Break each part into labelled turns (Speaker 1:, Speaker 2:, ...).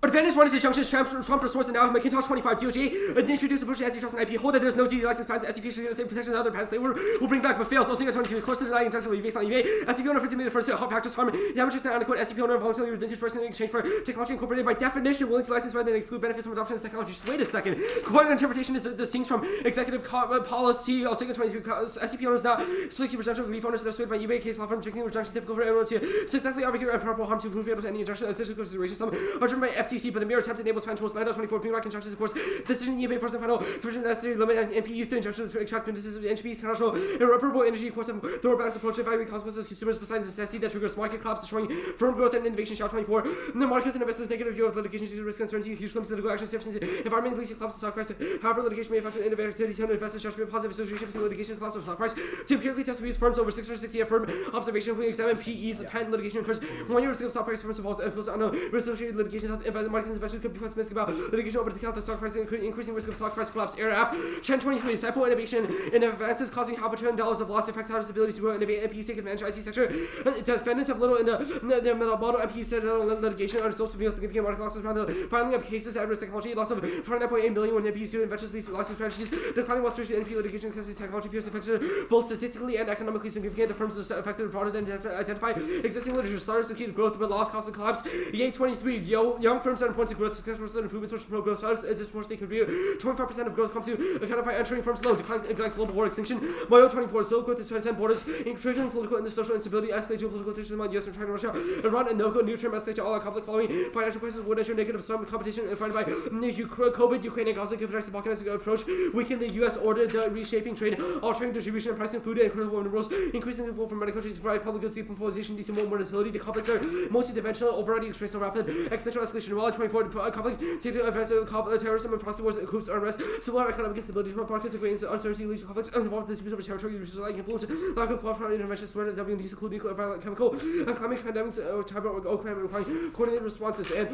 Speaker 1: But advantage one is the junction Trump for source and now Macintosh 25 DOJ introduce a push antitrust and IP hold that there's no DD license patents, SCP should say protection and other patents they will bring back but fails. Also, 22 course to deny injunction will be based on EVA. SCP owner for to be the first factors harm damages and unquote SCP owner voluntarily reduced person in exchange for technology incorporated by definition willing to license rather than exclude benefits from adoption of technology. Just wait a second. Court interpretation is distinct from executive policy. Also, 23 SCP owners not selecting presumption of relief owners that are swayed by EVA case law from rejecting rejection difficult for everyone to successfully argue improper harm to prove able to any injunction and consideration. Some are driven by FTC, but the mere attempt enables plan tools. 24 bring back injunctions. Of course, decision EVA first and final provision necessary limit and NPEs to injunctions to extract benefits of NPEs international irreparable energy course of thorough balance approach evaluating consequences of consumers besides necessity that triggers market collapse, destroying firm growth and innovation. Shout 24. The markets and investors negative view of litigation due to risk uncertainty, huge claims to legal action, environmental collapse of stock price. However, litigation may affect innovative activities and investors judge positive association between litigation and collapse of stock price. To empirically test these firms over 660 firm observation, we examine PEs, patent litigation occurs 1 year risk of stock price firms involves unknown associated litigation. Markets and investors could be pessimistic about litigation over the count of stock price, increasing risk of stock price collapse. Error F. Chen 23. Sample innovation in advances causing $500 billion of loss affects how ability to grow innovate NPEs take advantage IC sector. Defendants have little in the model NPEs litigation are results reveal significant market losses around the filing of cases at risk technology loss of 49.8 million when NPEs do inventors lease lawsuit strategies. Declining wealth through NPE litigation access to technology peers affected both statistically and economically significant. The firms affected are broader than identify existing literature startups succeed growth but loss cost and collapse. EA 23. Young firms that point to growth successful and improvements which pro growth startups disproportionately contribute 25% of growth comes to account by entering firms low decline global war extinction. Mayo 24. Slow growth is transcend borders, increasing political and social instability, escalate geopolitical tensions among US and China, Russia, Iran, and NOCO. New term escalate to all our conflict following financial crisis would enter negative some competition and by COVID, Ukraine, and Gaza give rise to balkanizing approach. Weaken the US order, the reshaping trade, altering distribution and pricing food and critical minerals, increasing the pull from many countries to provide public goods, depolitization leads to more volatility. The conflicts are multi-dimensional, overriding extreme so rapid, existential escalation. While 24 conflict, advance of terrorism and proxy wars, coups, unrest, civil economic instability, markets, agreements, uncertainty, leads to conflicts, involved disputes over territory, relying influence, lack of cooperative interventions, where the WMDs include nuclear, violent, chemical, and climate pandemics, crime requiring coordinated responses, and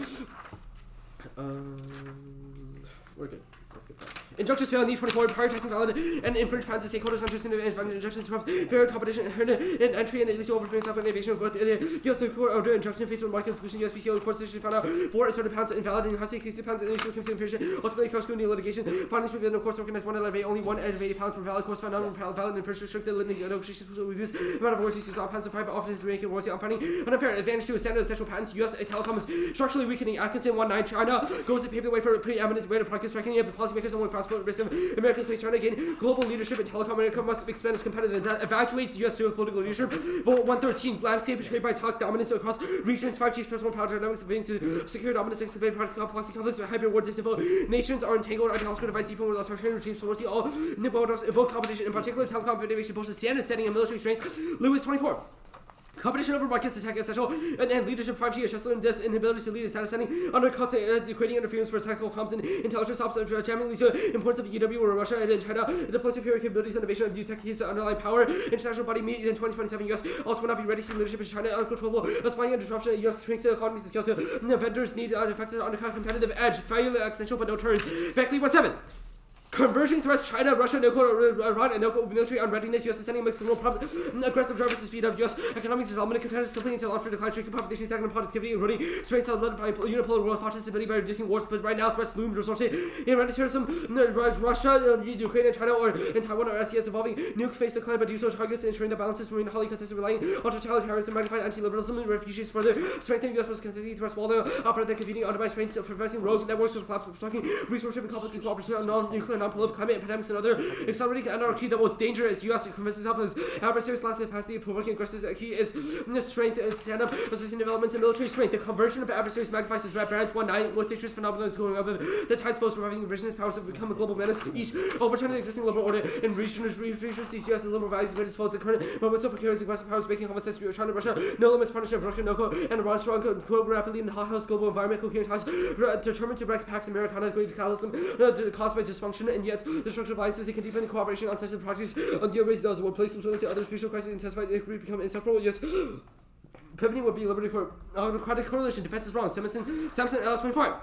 Speaker 1: we're good. Let's get that. Injunctions fail in need 24, prioritizing valid and infringed patents to stakeholders interested in injunctions from fair competition and entry and at least overturning self innovation growth. US court order injunction faced with market exclusion. USPTO court decision found out 4 asserted patents invalid and high-stake cases patents initially came to infringement. Ultimately, fair scrutiny litigation. Findings revealed no courts recognized one elevate only one elevated patents were valid. Courts found out valid and infringed restricted negotiations with reduce amount of royalties used on patents and private offices ranking royalty on finding unfair advantage to a standard essential patents. US telecom is structurally weakening. Atkinson 19 China goes to pave the way for preeminent way to practice reckoning of the policymakers and one fast risk of America's place trying to gain global leadership in telecom. America must expand its competitive that evacuates U.S. geopolitical leadership. Vote 113. Landscape is shaped by tech dominance across regions. 5G's personal power dynamics of to secure dominance, expand practical complexity, conflicts, hybrid war, disavote. Nations are entangled. Ideological device deepen with authoritarian regimes. So we'll see all nibbles evoke competition, in particular telecom innovation, both standard setting and military strength. Lewis 24. Competition over markets, attack essential, and leadership 5G is and this inability to lead in status setting, undercuts creating interference for tactical comms and intelligence helps jamming leads to importance of EW where Russia and China deploy superior capabilities, innovation of new tech keys to underlying power. International body meet in 2027. US also will not be ready to see leadership in China uncontrollable, spying and disruption. US shrinks the economies and scale to vendors need effective undercut competitive edge, failure essential but no turns. Beckley 17. Converging threats: China, Russia, Iran, and military unreadiness. U.S. is sending mixed signal, aggressive drivers to speed of U.S. economic development, contenders simply into long-term decline, shrinking population, stagnant productivity, eroding strength, solidifying unipolar world, thought stability by reducing wars. But right now, threats loom, resulting in terrorism. Russia, Ukraine, and China, or in Taiwan, or SES evolving. Nuke face decline, but do so targets ensuring the balances remain highly contested, relying on totalitarianism, magnified anti-liberalism, and refugees further strengthening U.S. contesting threats, while offer the competing undermined strengths of preventing rogues networks of collapse, obstructing resource-driven conflict and cooperation on non-nuclear, non-political climate epidemics and other accelerating anarchy. The most dangerous U.S. convinces itself is adversaries' last capacity, provoking aggressors. The key is strength, stand-up, assisting developments, and military strength. The conversion of adversaries magnifies his red brands. 1-9 with dangerous phenomena is going up. The tides flows reviving revisionist powers have become a global menace. Each overturning the existing liberal order in regions, CCS, and liberal values, and greatest foes. The current moments of precarious aggressive powers making common sense. China, Russia, no limits, partnership, Russia, NOCO, and Iran strong, grow rapidly in the hot-house global environment, coherent ties, determined to break Pax Americana, great catalyst caused by dysfunction, and yet destructive alliances. They can deepen cooperation on sensitive projects on the race does one place them to other spatial crises intensify it could become inseparable. Yes. Pivoting would be liberty for democratic coalition. Defense is wrong. Samson L25.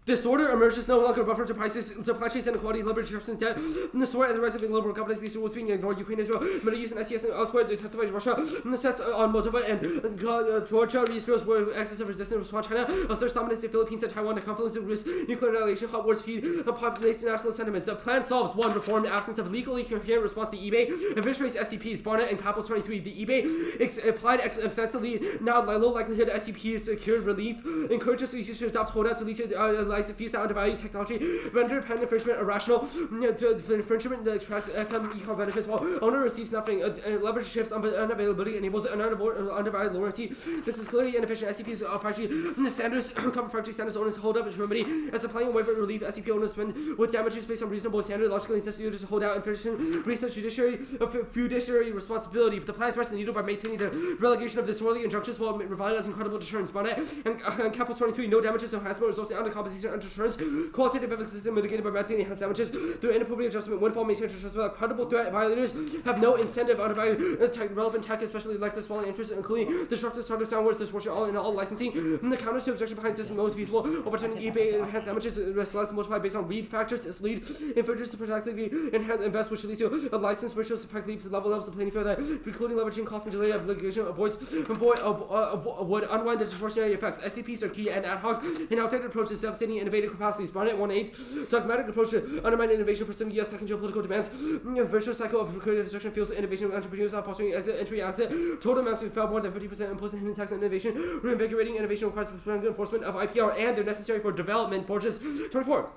Speaker 1: This order emerges no longer buffer to prices, supply chains inequality, labor disruptions, debt, and the sword and the rise of global governance. These rules being ignored. Ukraine, Israel, Middle East, and SES and elsewhere intensifies Russia. And the sets on Moldova and Georgia restores were excess of resistance response. China asserts dominance in Philippines and Taiwan. The conflicts of risk, nuclear annihilation, hot wars feed the population national sentiments. The plan solves one reform, the absence of legally coherent response to eBay, eviscerates SCPs, Barnett and Capital 23. The eBay applied extensively. Now low likelihood SCP is secured relief. Encourages users to adopt holdout to lead to fees that undervalue technology, render pen infringement irrational, to infringement that express economic benefits while owner receives nothing, leverage shifts unavailability, enables undervalued loyalty. This is clearly inefficient. SCP's 5G standards cover 5G standards owners hold up its remedy as applying a waiver relief. SCP owners spend with damages based on reasonable standard, logically necessary users to hold out infringement, research fiduciary responsibility. But the plan threats the needle by maintaining the relegation of disorderly injunctions while revitalizing credible deterrence. Barnett and Capital 23, no damages enhancement results in undercompensation and deterrence. Qualitative evidence is mitigated by matching enhanced damages through inappropriate adjustment. Windfall maintained trust without credible threat. Violators have no incentive to undervalue relevant tech, especially like the smaller interests, including disruptive startup soundwords, distortion all in all licensing. The counter to objection behind system most feasible. Overturning eBay enhanced damages selects multiply based on read factors. Its lead infringers to protectively enhance invest, which leads to a license which effectively leaves the levels the playing field that precluding leveraging costs and delay of litigation would unwind the distortionary effects. SCPs are key and ad hoc and outdated approaches to devastating innovative capacities. Barnett 1.8 dogmatic approach to undermine innovation, pursuing U.S. tech and geopolitical demands. Virtuous cycle of creative destruction fuels innovation with entrepreneurs fostering entry exit. Total amounts have fell more than 50%, imposing hidden tax on innovation. Reinvigorating innovation requires enforcement of IPR and they're necessary for development. Borges 24.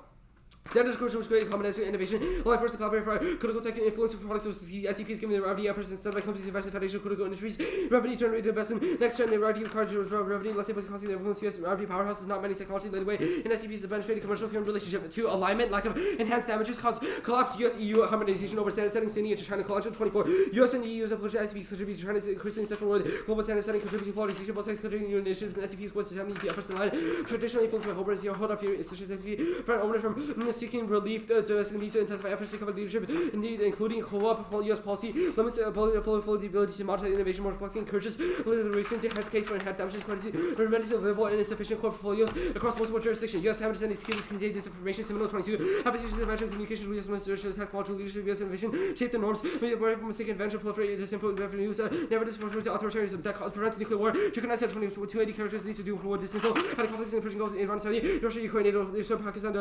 Speaker 1: Standards course was created combination innovation, allowing first to collaborate for critical tech and influence for products with SCPs giving the revenue efforts instead of companies investing in foundation critical industries. Revenue generated investment. Next gen revenue card revenue, let's say costing the influence US revenue powerhouses, not many technology led away in SCPs the benefited commercial firm relationship. 2. Alignment, lack of enhanced damages cause collapse US EU harmonization over standard setting Sydney into China collection. 24. US and EU's approach to SCPs contributes to China's increasingly central world global standard setting contributing polarization, both sides contributing new initiatives and SCPs with the efforts to line traditionally influenced by hold up here is such as SCP for an owner from seeking relief to intensify efforts to cover leadership, indeed, including co-op U.S. policy, limits the ability to monitor innovation more closely, encourages liberation to enhance case for enhanced damages, courtesy, remedies available and insufficient core portfolios across multiple jurisdictions. U.S. damages and excuses contain disinformation. Seminole 22. Applications of eventual communications with U.S. administration, technological leadership, U.S. innovation, shape the norms, from mistaken invention, proliferate disinfo, revenues, never disproportionate to authoritarianism that prevents nuclear war. Recognize that 280 characters lead to doom for war, disinfo, and conflicts in Persian Gulf, Iran, Saudi, Russia, Ukraine, NATO, Pakistan,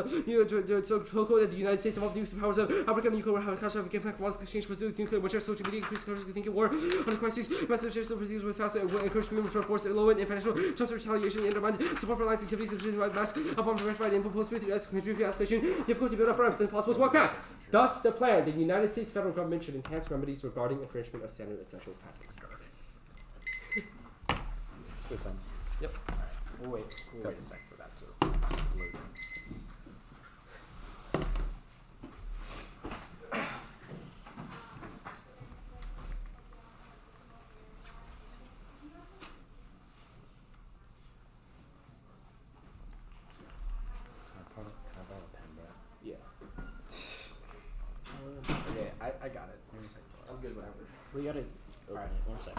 Speaker 1: the United States involved use of powers of African nuclear cash of impact wants exchange pursuit nuclear which are social media increased coverage to think of war on crises massive changes of procedures with fast encourage movement to force low and financial terms of retaliation and undermine support for alliance activities which is mass a form of verified info post with escalation difficult to build up ramps then possible to walk back. Thus the plan the United States federal government should enhance remedies regarding infringement of standard essential patents. Yep.
Speaker 2: We'll wait a sec for that to load in. Okay, I got it. Give me a second.
Speaker 1: I'm good whatever.
Speaker 3: We gotta open
Speaker 2: Alright.
Speaker 3: it. One sec.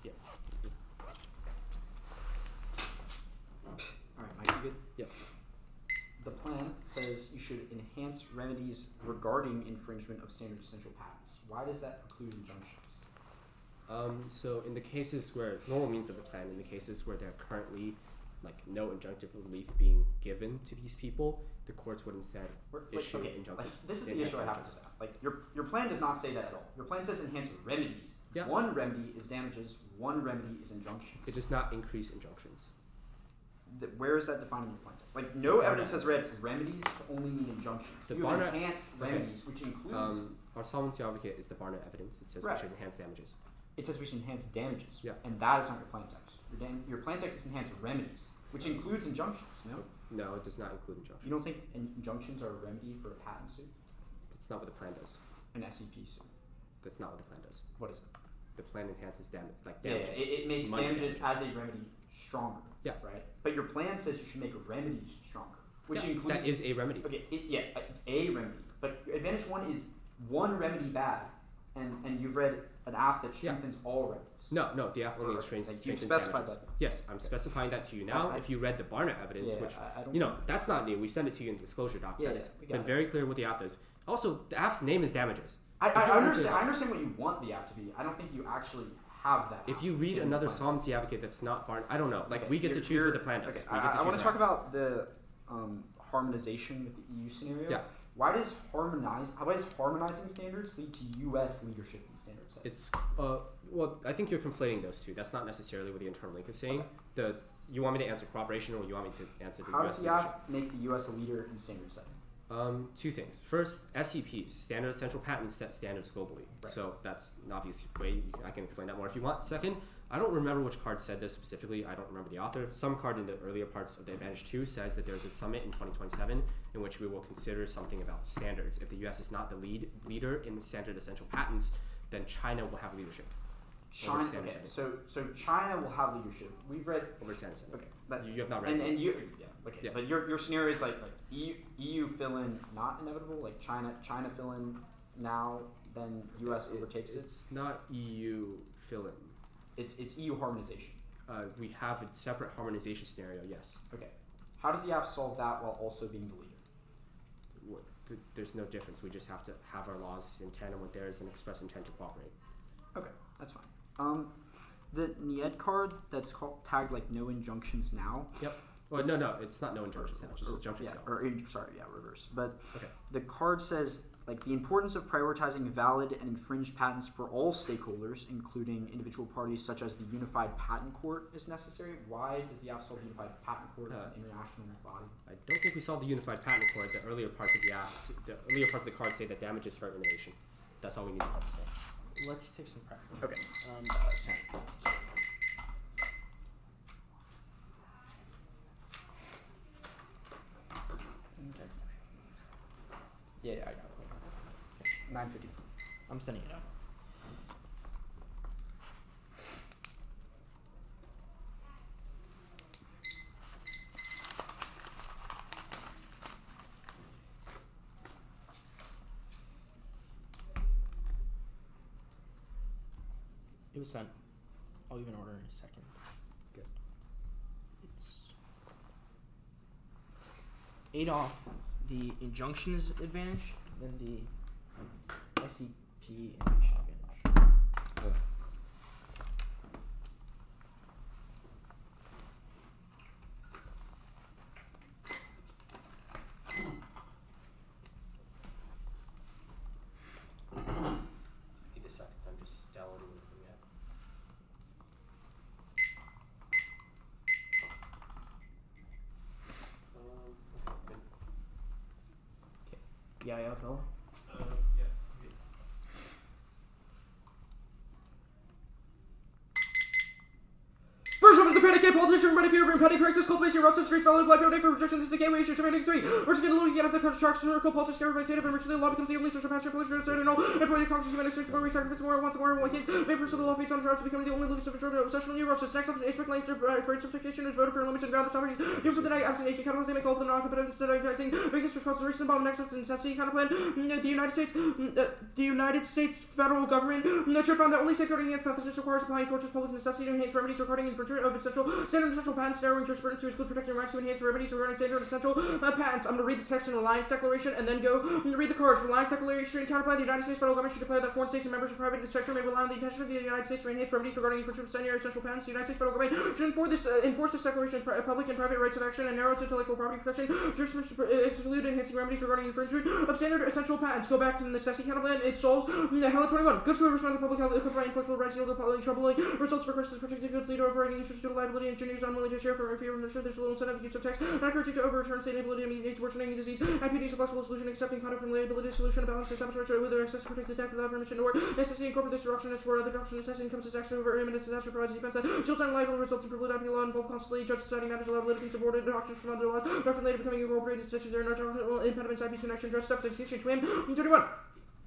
Speaker 3: Yeah.
Speaker 2: Alright, Mike, you good?
Speaker 1: Yep.
Speaker 2: The plan says you should enhance remedies regarding infringement of standard essential patents. Why does that preclude injunctions?
Speaker 1: So in the cases where normal means of the plan, in the cases where there are currently no injunctive relief being given to these people, the courts would instead issue injunctive.
Speaker 2: This is the issue I have with staff. Your plan does not say that at all. Your plan says enhance remedies.
Speaker 1: Yeah.
Speaker 2: One remedy is damages. One remedy is injunctions.
Speaker 1: It does not increase injunctions.
Speaker 2: Where is that defined in your plan text? No evidence has read remedies to only mean injunctions. You have enhanced remedies, which includes.
Speaker 1: Our solvency advocate is the Barnett evidence. It says we should enhance damages.
Speaker 2: It says we should enhance damages.
Speaker 1: Yeah.
Speaker 2: And that is not your plan text. Your plan text is enhance remedies, which includes injunctions. No.
Speaker 1: No, it does not include injunctions.
Speaker 2: You don't think injunctions are a remedy for a patent suit?
Speaker 1: That's not what the plan does.
Speaker 2: An SCP suit.
Speaker 1: That's not what the plan does.
Speaker 2: What is it?
Speaker 1: The plan enhances damages.
Speaker 2: Yeah, it makes damages as a remedy stronger.
Speaker 1: Yeah.
Speaker 2: Right. But your plan says you should make a remedy stronger, which includes
Speaker 1: that is a remedy.
Speaker 2: Okay. It's a remedy. But advantage one is one remedy bad, and you've read an AF that strengthens all remedies.
Speaker 1: No, the AF only strengthens damages. Yes, I'm specifying that to you now. If you read the Barnett evidence, which, that's not new. We send it to you in disclosure doc. That has been very clear what the AF does. Also, the AF's name is damages.
Speaker 2: I understand what you want the AF to be. I don't think you actually have that.
Speaker 1: If you read another solvency advocate that's not Barnett, I don't know. We get to choose what the plan does.
Speaker 2: I want to talk about the harmonization with the EU scenario.
Speaker 1: Yeah.
Speaker 2: Why does harmonizing standards lead to U.S. leadership in standard setting?
Speaker 1: It's well, I think you're conflating those two. That's not necessarily what the internal link is saying.
Speaker 2: Okay.
Speaker 1: You want me to answer cooperation, or you want me to answer the
Speaker 2: How
Speaker 1: U.S.
Speaker 2: does the
Speaker 1: leadership?
Speaker 2: AF make the U.S. a leader in standard setting?
Speaker 1: Two things. First, SEPs, standard essential patents, set standards globally.
Speaker 2: Right.
Speaker 1: So that's an obvious way. I can explain that more if you want. Second, I don't remember which card said this specifically. I don't remember the author. Some card in the earlier parts of the Advantage 2 says that there's a summit in 2027 in which we will consider something about standards. If the U.S. is not the leader in standard essential patents, then China will have leadership.
Speaker 2: China. Okay, so China will have leadership. We've read
Speaker 1: over standard setting.
Speaker 2: Okay, but
Speaker 1: you have not read.
Speaker 2: And you, okay. Yeah. But your scenario is like EU fill in not inevitable. Like China fill in now, then U.S. overtakes it.
Speaker 1: It's not EU fill in.
Speaker 2: It's EU harmonization.
Speaker 1: We have a separate harmonization scenario. Yes.
Speaker 2: Okay. How does the AF solve that while also being the leader?
Speaker 1: There's no difference. We just have to have our laws in tandem with theirs and express intent to cooperate.
Speaker 2: Okay, that's fine. The NIED card that's tagged like no injunctions now.
Speaker 1: Yep. Well, no, it's not no injunctions now. It's just injunctions now.
Speaker 2: Reverse. But
Speaker 1: okay.
Speaker 2: The card says like the importance of prioritizing valid and infringed patents for all stakeholders, including individual parties such as the Unified Patent Court, is necessary. Why does the AF solve the Unified Patent Court as an international body?
Speaker 1: I don't think we solved the Unified Patent Court. The earlier parts of the earlier parts of the card say that damages for innovation. That's all we need the card to say.
Speaker 3: Let's take some practice.
Speaker 2: Okay.
Speaker 3: 10.
Speaker 2: Okay. Yeah, I got it. Okay. 950.
Speaker 3: I'm sending it out. It was sent. I'll even order in a second.
Speaker 1: Good.
Speaker 3: It's Adolf. The injunction is advantage, then the SEP innovation advantage.
Speaker 1: Need a second. I'm just downloading the app. Good.
Speaker 3: Yeah, no.
Speaker 1: Yeah.
Speaker 4: First one is the predicate politician ready fear of impending crisis, cultivation, Russian streets, valid black day for rejection, this is the gateway issue, 283. We're just getting loaded again after the sharks, circle, politics, carried by state of emergency, the law becomes the only social passion, pollution, and all, and for the Congress, human exchange, where we sacrifice more, once more, one case, vapors of the law feeds on sharps, becoming the only living of a obsessional new Russians. Next up is aspect length, great certification, is voted for limits and ground the topic, deals with the night, abstination, kind of they make all of the non-competitive instead of advancing, biggest response to recent bomb, next up is necessity kind of plan, the United States federal government, should find that only safeguarding against pathogens requires applying torches public necessity to enhance remedies regarding infringement of essential standard essential patents, narrowing jurisprudence to exclude protecting rights to enhance remedies regarding standard essential patents. I'm going to read the text in Reliance Declaration and then go read the cards. Reliance Declaration counterpart the United States federal government should declare that foreign states and members of private sector may rely on the intention of the United States to enhance remedies regarding infringement of standard essential patents. The United States federal government should enforce this declaration public and private rights of action and narrow its intellectual property protection. Jurisprudence exclude enhancing remedies regarding infringement of standard essential patents. Go back to the necessity counterplan. It solves Hella 21. Goods to respond to public health, equipment, inflexible rights, yield troubling results for crisis, protecting goods, leader overriding interest due to liability, engineers unwilling to share for fear of sure there's little incentive use of text. And I encourage you to overturn state ability to meet needs worsening disease. IPD is a flexible solution accepting conduct from liability solution, a balanced establish rights with their access to protect attack without permission or necessity incorporate this direction as for other direction necessity comes as action over imminent disaster provides defense that shields on liable results in privileged IP law involved constantly judge deciding matters allowed litigants subordinate doctrines from other laws doctrine later becoming incorporated such as there are no doctrinal impediments IP soon action dress stuff 16 to him 31.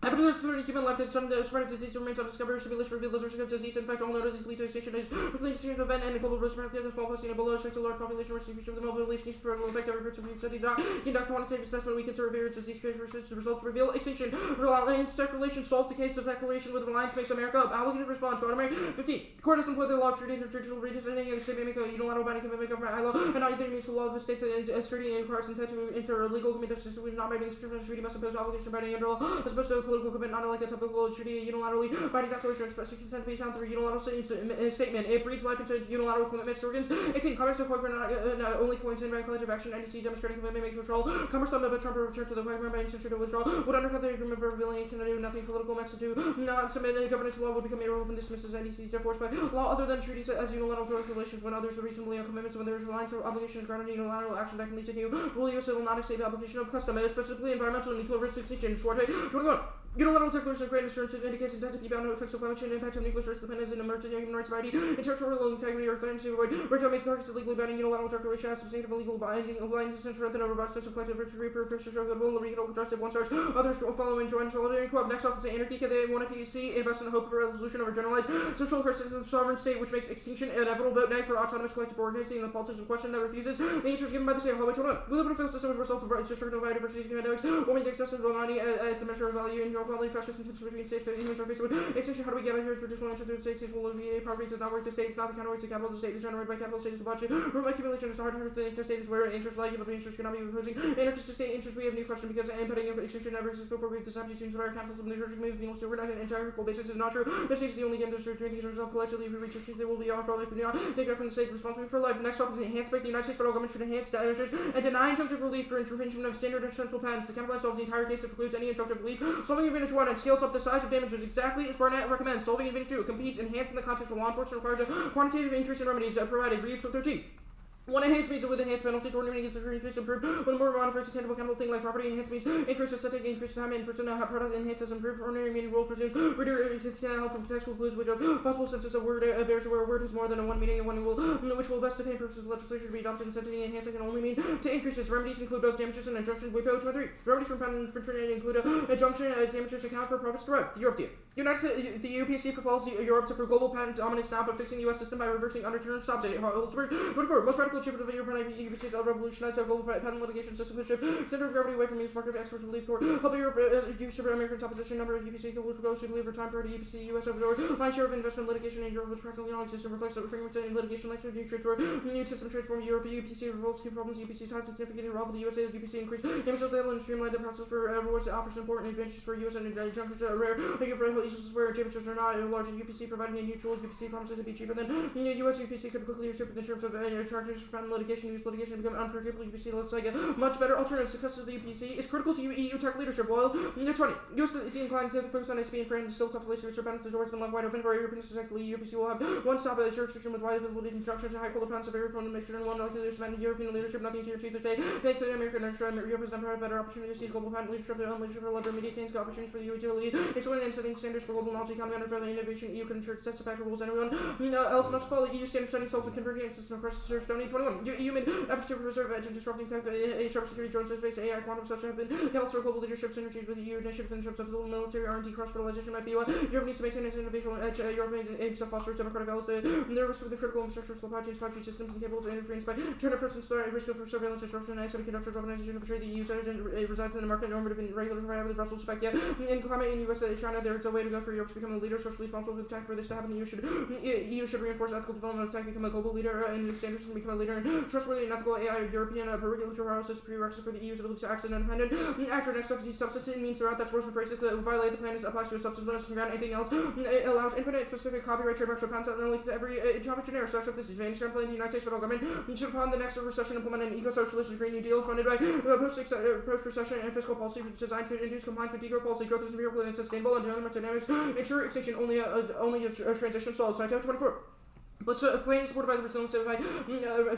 Speaker 4: Evidence for human life that some spread of disease remains undiscovered. Simulation revealed the risk of disease. In fact, all known disease lead to extinction is completely serious event and global risk of the small possible below restrict a large population restriction of the mobile release needs for effect every person being studied. Conduct quantitative assessment. We consider various disease characteristics. The results reveal extinction. Reliance declaration solves the case of declaration with Reliance makes America obligated to respond to automatic 15. The court has employed the law of traditional redesigning of the state may make a unilateral binding commitment of ILO and not either means the law of the states and asserting and requires intent to enter a legal commitment that is not binding institutional treaty must impose obligation binding under law as opposed to a political commitment not like a typical treaty unilaterally binding declaration expressing consent to be found through unilateral statement. It breeds life into unilateral commitments to organs. 18. Congress required not only points in by a collective action NDC demonstrating commitment makes withdrawal. Congress thought that Trump returned to the requirement by intention to withdraw would undercut the agreement by revealing it can do nothing political Mexico not submit a governance law would become irrelevant dismisses NDCs enforced by law other than treaties as unilateral joint relations when others are reasonably on commitments when there is reliance or obligations grounded in unilateral action that can lead to new rule USA will not accept the application of custom specifically environmental and nuclear risk extinction. 21. Unilateral declaration of great assurance indicates intent to keep out no effects of climate change impact on nuclear rights dependence in emerging human rights society in territorial integrity or threatening to avoid right to make targets legally binding unilateral declaration as substantive illegal binding blind essential and over about sense of collective victory purposes of goodwill regional justice one stars others will follow and join solidarity club. Next off is anarchy. They want if you see invest in the hope of a resolution of a generalized social crisis of sovereign state which makes extinction inevitable. Vote nay for autonomous collective organizing the politics of question that refuses the answers given by the state. Hallway 21. We live in a field system with results of distributed biodiversity pandemics. Only the excessive money as the measure of value in your quality fascist and between states, but humans are faced with extinction. How do we get out here? Traditional answer through the states will VA property does not work. The state is not the counterweight to capital. The state is generated by capital. The state is the budget. Room accumulation is hard to think. The state is where interest like but interest cannot be opposing. Anarchist to state interest. We have a new question because impending extinction never exists before we decide to change our capitalism. The church move being to organize an entire basis is not true. The state is the only game that's drinking yourself collectively. We reach they will be on for life. Take out from the state responsibility for life. Next off is enhancement. The United States federal government should enhance the measures and deny injunctive relief for intervention of standard and essential patents. The counterplan solves the entire case that precludes any injunctive relief. Solving advantage 1 and scales up the size of damages exactly as Barnett recommends. Solving advantage 2 competes enhanced in the context of law enforcement requires a quantitative increase in remedies provided. Reads for 13. One enhanced means with enhanced penalties or limiting against the increase improved. When more modifiers a tangible accountable thing like property enhanced means increase aesthetic, increase time in person product enhances improved ordinary meaning rules presumes reduce help from contextual clues which are possible senses of word bears where a word is more than a one meaning and one will which will best attain purposes of legislation to be adopted and sentencing enhancing can only mean to increases. Remedies include both damages and injunctions. WIPO 23. Remedies from patent infringement include injunction damages account for profits derived. Europe deal. The UPC proposed Europe to prove global patent dominance now but fixing the US system by reversing underturn stops it. 24. Most radical achievement of European UPC will revolutionize the global patent litigation system which center of gravity away from use market experts will leave court. Help Europe use American opposition number of UPC which goes to believe time priority UPC US over door. Line share of investment litigation in Europe was practically non-existent reflects the framework in litigation like new transfer new system transform Europe UPC revolves key problems UPC tied significantly involved with the USA UPC increase damage of the and streamlined the process for awards that offers important advantages for US and injunctions are rare. Uses where damages are not large and UPC providing a neutral UPC promises to be cheaper than US UPC could quickly usurp in terms of charges for patent litigation use litigation become unpredictable. UPC looks like a much better alternative. Success of the UPC is critical to EU tech leadership. While 20 US inclined to focus on SP and France still tough place to usurp patents. The doors been left wide open for European specifically. UPC will have one stop at the restriction with wide availability injunctions and high quality patents of every point make sure one likely to expand European leadership. Nothing to achieve today. Thanks to the American and Europe has never had better opportunities to seize global patent leadership. Their own leadership for lever media gains opportunities for the EU to lead. Excellent and setting standards for global knowledge economy under further innovation. EU can ensure access to factor rules. Anyone else must follow EU standard setting solves the converging system across the Stony 21. EU made efforts to preserve edge and disrupting tech, sharp security, drone space, AI, quantum such have been held for global leadership synergies with the EU initiative in terms of the military R&D cross-fertilization might be what Europe needs to maintain its innovation edge. Europe aims to foster democratic values. There was for the critical infrastructure, supply chains, 5G systems, and capable of interference by China persons risk of surveillance, disruption, and semiconductor organization of trade. The EU resides in the market normative and regulatory with Brussels spec. In climate in US China, there is a way to go for Europe to become a leader socially responsible with tech. For this to happen, the EU should reinforce ethical development of tech, become a global leader, and standards and become a leader in trustworthy and ethical AI. European regulatory process prerequisite for the EU's ability to act as an independent actor. Next up, substance means throughout that's worse than phrases to violate the plan applies to a substance unless ground anything else. It allows infinite specific copyright trademarks or patents only to every topic generic. So this is advantage gun in the United States federal government should upon the next recession implement an eco-socialist Green New Deal funded by post-recession and fiscal policy designed to induce compliance with degrowth policy. Growth is empirical and sustainable and dynamics ensure extinction only a transition solves. 24. But plan is supported by the resilience of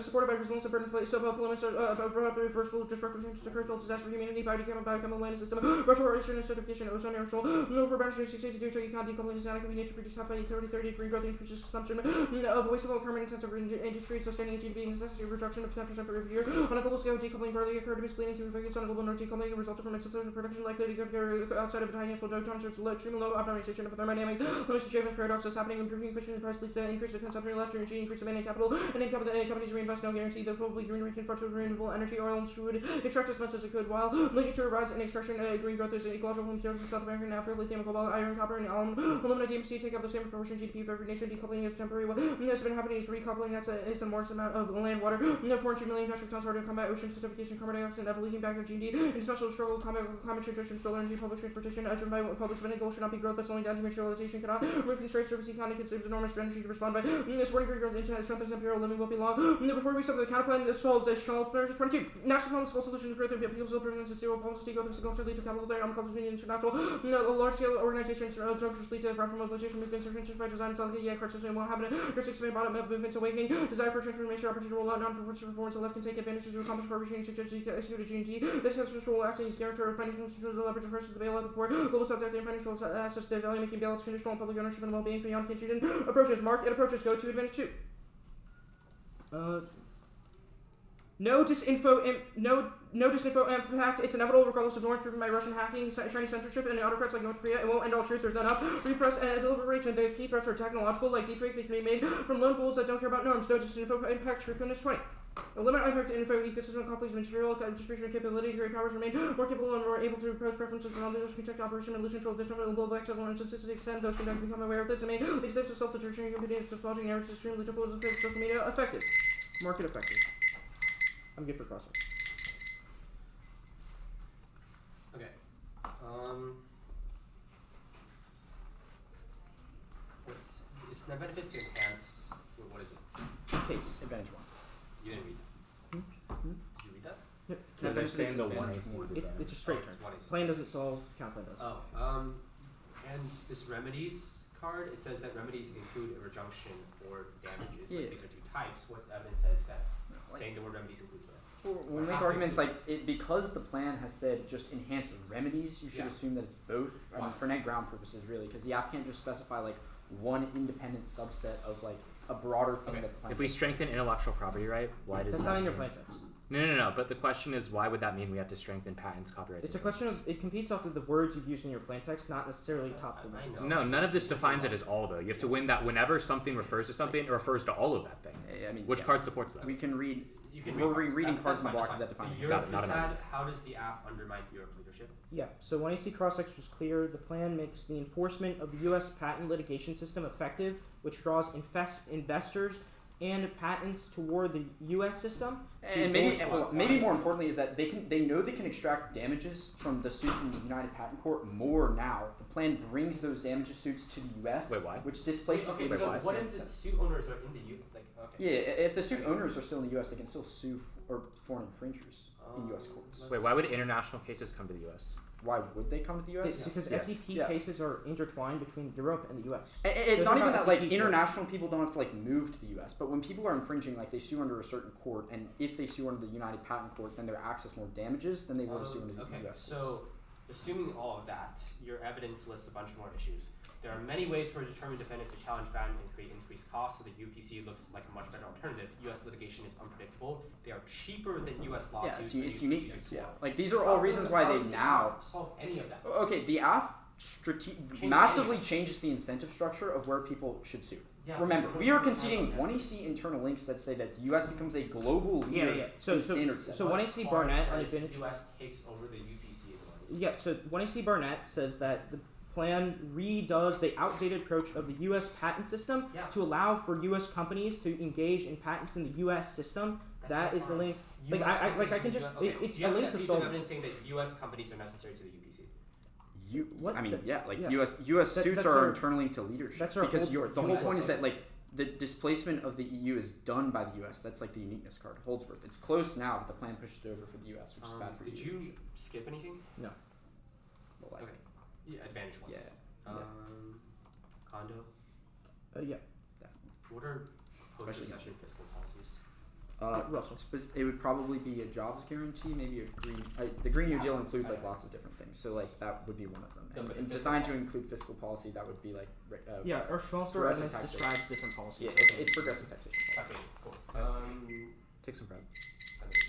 Speaker 4: supported by resilience of burdens, limits reversible destructive changes to critical disaster for humanity, biochemical land system, restoration and certification, ozone aerosol, no for boundaries 682, so you can't decouple the static, we need to produce half by 30, green growth, increases consumption of wasteful carbon intensive industry, sustaining a GDP necessity reduction of 10% per year. On a global scale, decoupling further occurred, leading to figures on a global north decoupling resulted from excessive production likely to go outside of tiny initial tones, extremely low optimization of thermodynamic limits to Jacobs paradox is happening, improving efficiency price leads to increase of consumption last year, increase of man capital, and then companies reinvest no guarantee they'll probably green reinforce renewable energy, oil and food, extract as much as it could, while leading to a rise in extraction green growth is ecological materials in South America and Africa, lithium, cobalt, iron, copper, and aluminum, DMC take up the same proportion GDP for every nation, decoupling is temporary, what has been happening is recoupling, is the most amount of land, water, 400 million metric tons harder to combat ocean acidification, carbon dioxide, and leaking back of GDP, and special struggle to combat climate transition, solar energy, public transportation, driven by public spending, goal should not be growth, but slowing down to make sure realization cannot remove the straight service economy consumes enormous energy to respond by supporting green growth, internet, strengthens imperial living will be law. Before we start the counterplan, this solves a Charles 22. National problems, full solutions, growth of people's improvements, zero policy, growth of culture, lead to capital, there, international, large scale organizations, junctures lead to rapid mobilization, movements, interventions by design, crisis, and what happened, critics may bottom up movements, awakening, desire for transformation, opportunity to roll out, non-performance, performance, the left can take advantage to accomplish for regime, such as execute a G&T. This has control acting as guarantor of financial institutions, the leverage of prices, the bailout of the poor, global subject and financial assets, the value making balance, conditional on public ownership and well-being beyond Keynesian approaches. Mark and approaches go to advantage 2. No disinfo impact. It's inevitable regardless of North driven by Russian hacking, Chinese censorship, and autocrats like North Korea. It won't end all truth. There's not enough repress and deliberation. The key threats are technological, like deepfake. They can be made from lone fools that don't care about norms. No disinfo impact. Truthfulness 20. The limit impact info ecosystem conflicts material distribution capabilities. Great powers remain more capable and more able to impose preferences on others, protect operation and lose control of different global excellent instances to the extent those can become aware of this. And may these steps of self-determination and competitive dislodging narratives extremely difficult as social media effective. Market effective. I'm good for crossing.
Speaker 5: Okay. It's the benefit to enhance. What is it?
Speaker 4: Case.
Speaker 2: Advantage 1.
Speaker 5: You didn't read that. Did you read that?
Speaker 4: Yep.
Speaker 3: No, they're saying the one is
Speaker 4: It's a straight turn. Plan doesn't solve, counterplan does.
Speaker 5: Oh, and this remedies card, it says that remedies include a rejection or damages.
Speaker 2: Yeah.
Speaker 5: Like these are 2 types. What evidence says that saying the word remedies includes that?
Speaker 2: Well, we make arguments like it because the plan has said just enhance remedies. You should assume that it's both. I mean, for net ground purposes, really, because the app can't just specify like one independent subset of like a broader thing that the plan.
Speaker 6: If we strengthen intellectual property right, why does
Speaker 4: That's
Speaker 6: that
Speaker 4: not in your
Speaker 6: mean-
Speaker 4: plan text.
Speaker 6: No. But the question is, why would that mean we have to strengthen patents, copyrights?
Speaker 4: It's a question of it competes off of the words you've used in your plan text, not necessarily top to
Speaker 5: I know.
Speaker 6: No, none of this defines it as all though. You have to win that whenever something refers to something, it refers to all of that thing.
Speaker 2: I mean,
Speaker 6: Which card supports that?
Speaker 2: we can read.
Speaker 5: You can
Speaker 2: We're
Speaker 5: read
Speaker 2: rereading
Speaker 5: cards.
Speaker 2: cards in the
Speaker 5: That's
Speaker 2: block
Speaker 5: fine,
Speaker 2: that define.
Speaker 5: Europe
Speaker 6: Not
Speaker 5: is
Speaker 6: a
Speaker 5: sad. How does the app undermine Europe leadership?
Speaker 4: Yeah, so when AC Cross-X was clear, the plan makes the enforcement of the U.S. patent litigation system effective, which draws investors and patents toward the U.S. system.
Speaker 2: And maybe more importantly is that they know they can extract damages from the suits in the United Patent Court more now. The plan brings those damages suits to the U.S.
Speaker 6: Wait, why?
Speaker 2: Which displaces.
Speaker 5: Okay,
Speaker 6: Wait,
Speaker 5: so
Speaker 6: why?
Speaker 5: what if the suit owners are in the U? Like, okay.
Speaker 2: Yeah, if the suit owners are still in the U.S., they can still sue or foreign infringers in U.S. courts.
Speaker 6: Wait, why would international cases come to the U.S.?
Speaker 2: Why would they come to the U.S.?
Speaker 4: Because
Speaker 6: Yeah.
Speaker 4: SEP cases are intertwined between Europe and the U.S.
Speaker 2: It's
Speaker 4: So
Speaker 2: not
Speaker 4: it's
Speaker 2: even
Speaker 4: about
Speaker 2: that like
Speaker 4: SEPs,
Speaker 2: international people don't have to like move to the U.S. But when people are infringing, like they sue under a certain court, and if they sue under the United Patent Court, then they're access more damages than they would sue under the
Speaker 5: Okay,
Speaker 2: U.S.
Speaker 5: so assuming all of that, your evidence lists a bunch more issues. There are many ways for a determined defendant to challenge ban and create increased costs, so the UPC looks like a much better alternative. U.S. litigation is unpredictable. They are cheaper than U.S. lawsuits.
Speaker 2: Yeah, it's
Speaker 5: when
Speaker 2: unique.
Speaker 5: used
Speaker 2: Yeah,
Speaker 5: to
Speaker 2: like these are all reasons why they now
Speaker 5: solve any of that.
Speaker 2: Okay, the app massively changes the incentive structure of where people should sue.
Speaker 5: Yeah,
Speaker 2: Remember, we are conceding 1AC internal links that say that the U.S. becomes a global leader in standard setting.
Speaker 4: So 1AC Barnett on
Speaker 5: says
Speaker 4: advantage.
Speaker 5: U.S. takes over the UPC.
Speaker 4: Yeah, so 1AC Barnett says that the plan redoes the outdated approach of the U.S. patent system to allow for U.S. companies to engage in patents in the U.S. system. That is the link. Like I can just it's a link to solve.
Speaker 5: Evidence saying that U.S. companies are necessary to the UPC.
Speaker 4: What?
Speaker 2: I mean,
Speaker 4: Yeah.
Speaker 2: U.S. suits
Speaker 4: that's
Speaker 2: are
Speaker 4: our-
Speaker 2: internally to leadership
Speaker 4: that's our
Speaker 2: because
Speaker 4: whole-
Speaker 2: the whole
Speaker 5: US
Speaker 2: point is that
Speaker 5: suits.
Speaker 2: like the displacement of the EU is done by the U.S. That's like the uniqueness card. Holdsworth. It's close now, but the plan pushes it over for the U.S., which is bad for
Speaker 5: Did
Speaker 2: EU
Speaker 5: you
Speaker 2: leadership.
Speaker 5: skip anything?
Speaker 2: Well, like,
Speaker 5: Okay. Yeah, advantage one.
Speaker 2: yeah.
Speaker 5: Condo.
Speaker 4: Yeah.
Speaker 5: What are
Speaker 2: especially
Speaker 5: recession fiscal policies?
Speaker 4: Russell.
Speaker 2: It would probably be a jobs guarantee, maybe a green. The Green New Deal includes like lots of different things, so like that would be one of them.
Speaker 5: No, but
Speaker 2: And
Speaker 5: the
Speaker 2: designed to
Speaker 5: fiscal
Speaker 2: include fiscal policy, that would be like
Speaker 4: Yeah, our Schmelzer
Speaker 2: progressive
Speaker 4: evidence
Speaker 2: taxation.
Speaker 4: describes different policies.
Speaker 2: yeah, it's progressive taxation.
Speaker 5: Taxation. Cool.
Speaker 6: Take some prep.
Speaker 5: Send it.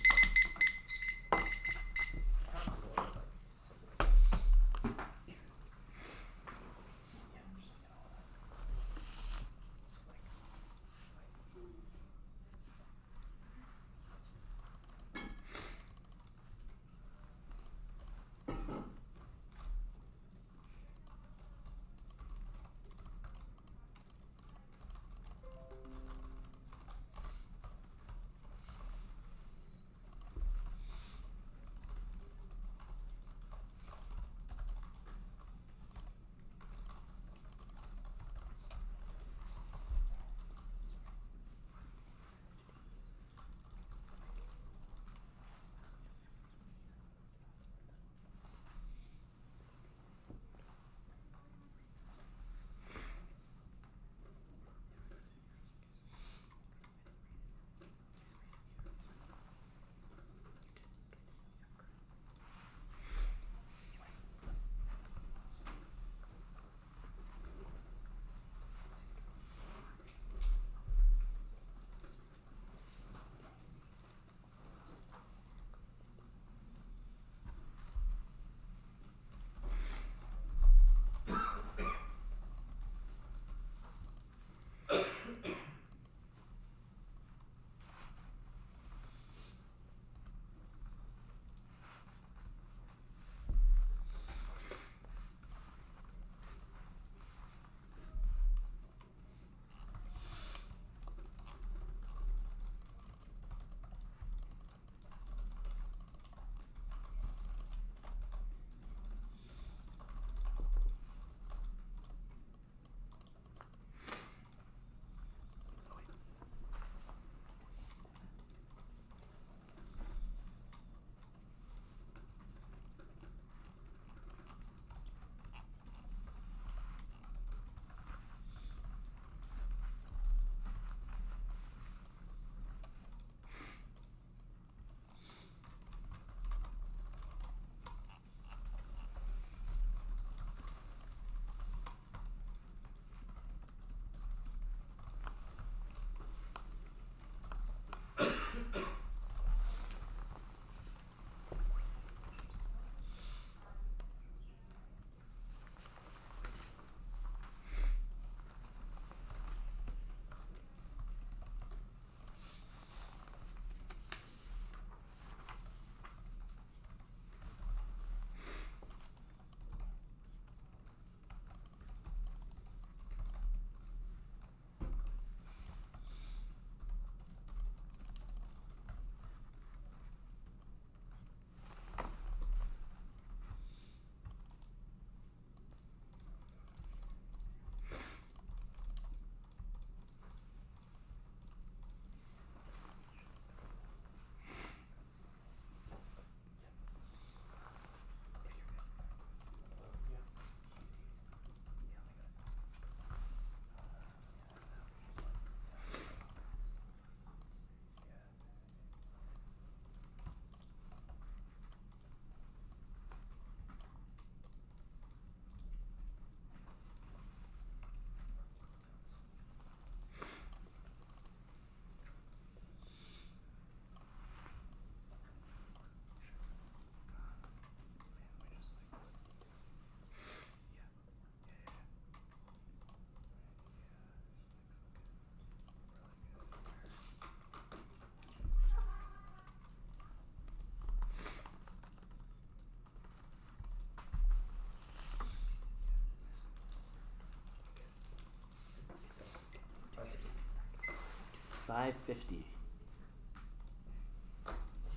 Speaker 3: $550.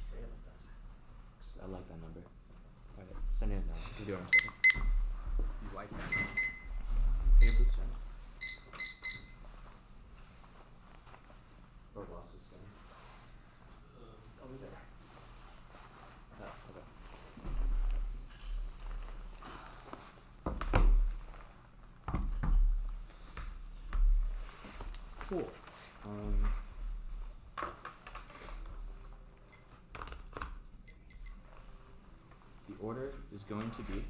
Speaker 5: Say it like that.
Speaker 3: I like that number. Alright, send it now. We'll do it in a second.
Speaker 2: You like that?
Speaker 3: Can you please send? Or lost his send?
Speaker 5: Over there.
Speaker 3: Oh, okay.
Speaker 4: Cool.
Speaker 2: The order is going to be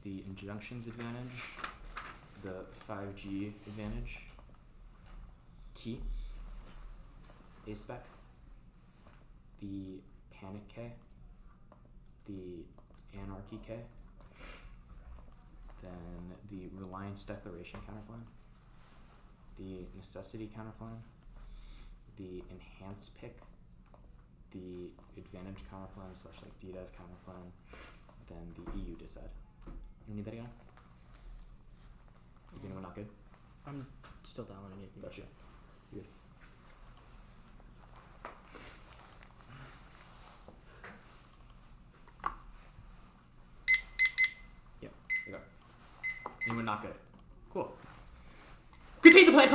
Speaker 2: the injunctions advantage, the 5G advantage, T, A-spec, the panic K, the anarchy K, then the reliance declaration counterplan, the necessity counterplan, the enhance pick, the advantage counterplan / like DDEV counterplan, then the EU dissed. Anybody on? Is anyone not good?
Speaker 3: I'm still downloading it.
Speaker 2: Gotcha. Good. Yep. Okay. Anyone not good? Cool.
Speaker 4: Continue the plan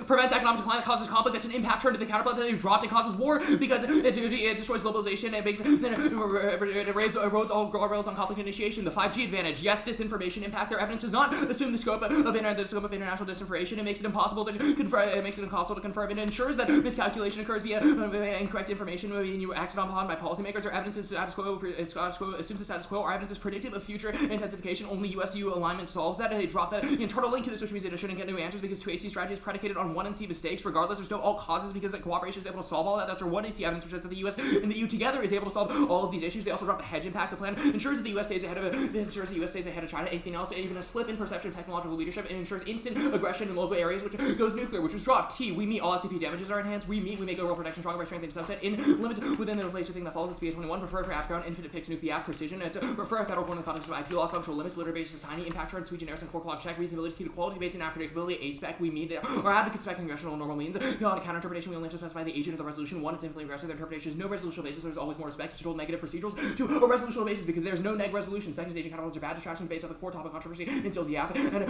Speaker 4: prevents economic decline that causes conflict that's an impact turned to the counterplan that dropped and causes war because it destroys globalization and makes it erodes all guardrails on conflict initiation. The 5G advantage, yes, disinformation impact. Their evidence does not assume the scope of international disinformation. It makes it impossible to confirm. It makes it impossible to confirm. It ensures that miscalculation occurs via incorrect information when you acted upon by policymakers. Our evidence is assumes the status quo. Our evidence is predictive of future intensification. Only US-EU alignment solves that. They drop that internal link to this, which means it shouldn't get new answers because 2AC strategy is predicated on 1 and C mistakes. Regardless, there's no all causes because the cooperation is able to solve all that. That's our 1AC evidence, which says that the US and the EU together is able to solve all of these issues. They also drop the hedge impact. The plan ensures that the US stays ahead of China. Anything else, even a slip in perception of technological leadership, it ensures instant aggression in local areas, which goes nuclear, which was dropped. T, we meet all SCP damages are enhanced. We make overall protection stronger by strengthening subset in limits within the replacement thing that follows. It's PA21. Prefer for AFGROUND, infinite picks, nuclear precision. And prefer a federal court in the context of IP law, functional limits, litter basis, tiny impact turn, sui generis, and core clock check, reasonability, key to quality, debates, and unpredictability. A-spec, we meet our advocates expect congressional normal means. Beyond counter-interpretation, we only have to specify the agent of the resolution. 1, it's infinitely aggressive. Their interpretation is no resolutional basis. There's always more respect. Controlled negative procedurals to a resolutional basis because there's no neg resolution. Second is agent counterparts are bad distractions based on the core topic controversy until the app and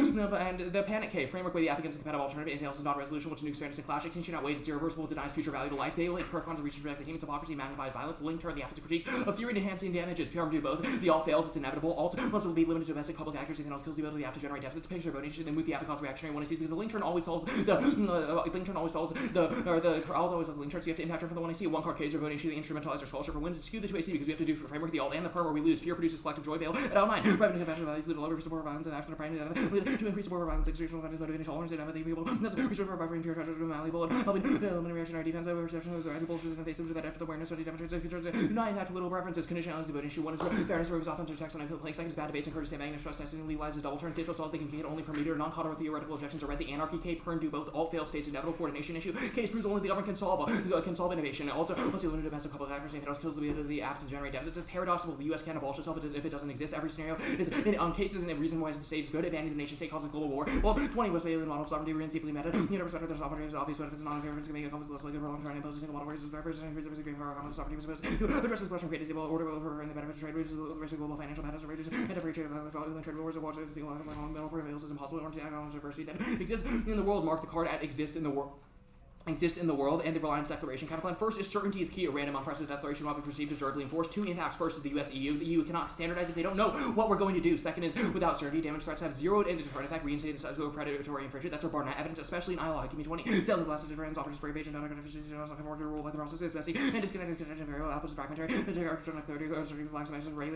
Speaker 4: the panic K framework where the app against a compatible alternative. Anything else is not a resolution, which nukes fairness and clash. Extinction outweighs it's irreversible, denies future value to life. They like percons of research reject the human hypocrisy, magnifies violence. Link turn the app is a critique of theory and enhancing damages. PR do both. The all fails. It's inevitable. Alt must be limited to domestic public actors. Anything else kills the ability of the app to generate deficits. Picture voting should then move the app cause reactionary 1 because the link turn always solves the link turn always solves always has the link turn, so you have to impact turn for the 1AC. 1 card Ks are voting, should instrumentalize our scholarship for wins. Skew the 2AC because we have to do for framework the alt and the per where we lose. Fear produces collective joy veil at L9. Private compassion values lead to lower support for violence and absent of primary to increase support for violence, exertional values, motivating tolerance, and empathy people. That's reserve for buffering pure treasures to malleable and helping eliminate reactionary defense over perception of the right bullshit in the face of that after the awareness study demonstrates that controls not impact little preferences. Conditionality voting issue 1 is fairness where offensive text and I feel playing. Second is bad debates encourage the magnet stress testing and legalizes double turn. Digital solve they can only per meter. Non-counter theoretical objections are read. The anarchy K turn do both. Alt fail states inevitable coordination issue. Case proves only the government can solve innovation. Also, once you limit domestic public actors, anything else kills the app to generate deficits. It's paradoxical. The U.S. can't abolish itself if it doesn't exist. Every scenario is on cases and the reason why the state is good. Abandoning the nation state causes global war. Well, 20 was alien model of sovereignty remains deeply meta. You know, respect there's opportunities obvious, but if it's not fair, it's going to make a conflict less likely for long term and impose a single model where it's very person increases the great power of sovereignty was supposed to address the question create a stable order over in the benefit of trade, reduces the risk of global financial patterns, reduces and free trade of trade wars, watch the single middle prevails is impossible to economic diversity that exists in the world. Mark the card at exist in the world. Exist in the world and the reliance declaration counterplan. First is certainty is key. A random unprecedented declaration will be perceived as durably enforced. 2 impacts. First is the US EU. The EU cannot standardize if they don't know what we're going to do. Second is without certainty, damage threats have zero and deterrent effect. Reinstated status quo predatory infringement. That's our Barnett evidence, especially in ILO. Give me 20. Sales of glasses difference offers spray page and not rule by the process is messy and disconnected contention variable outputs fragmentary.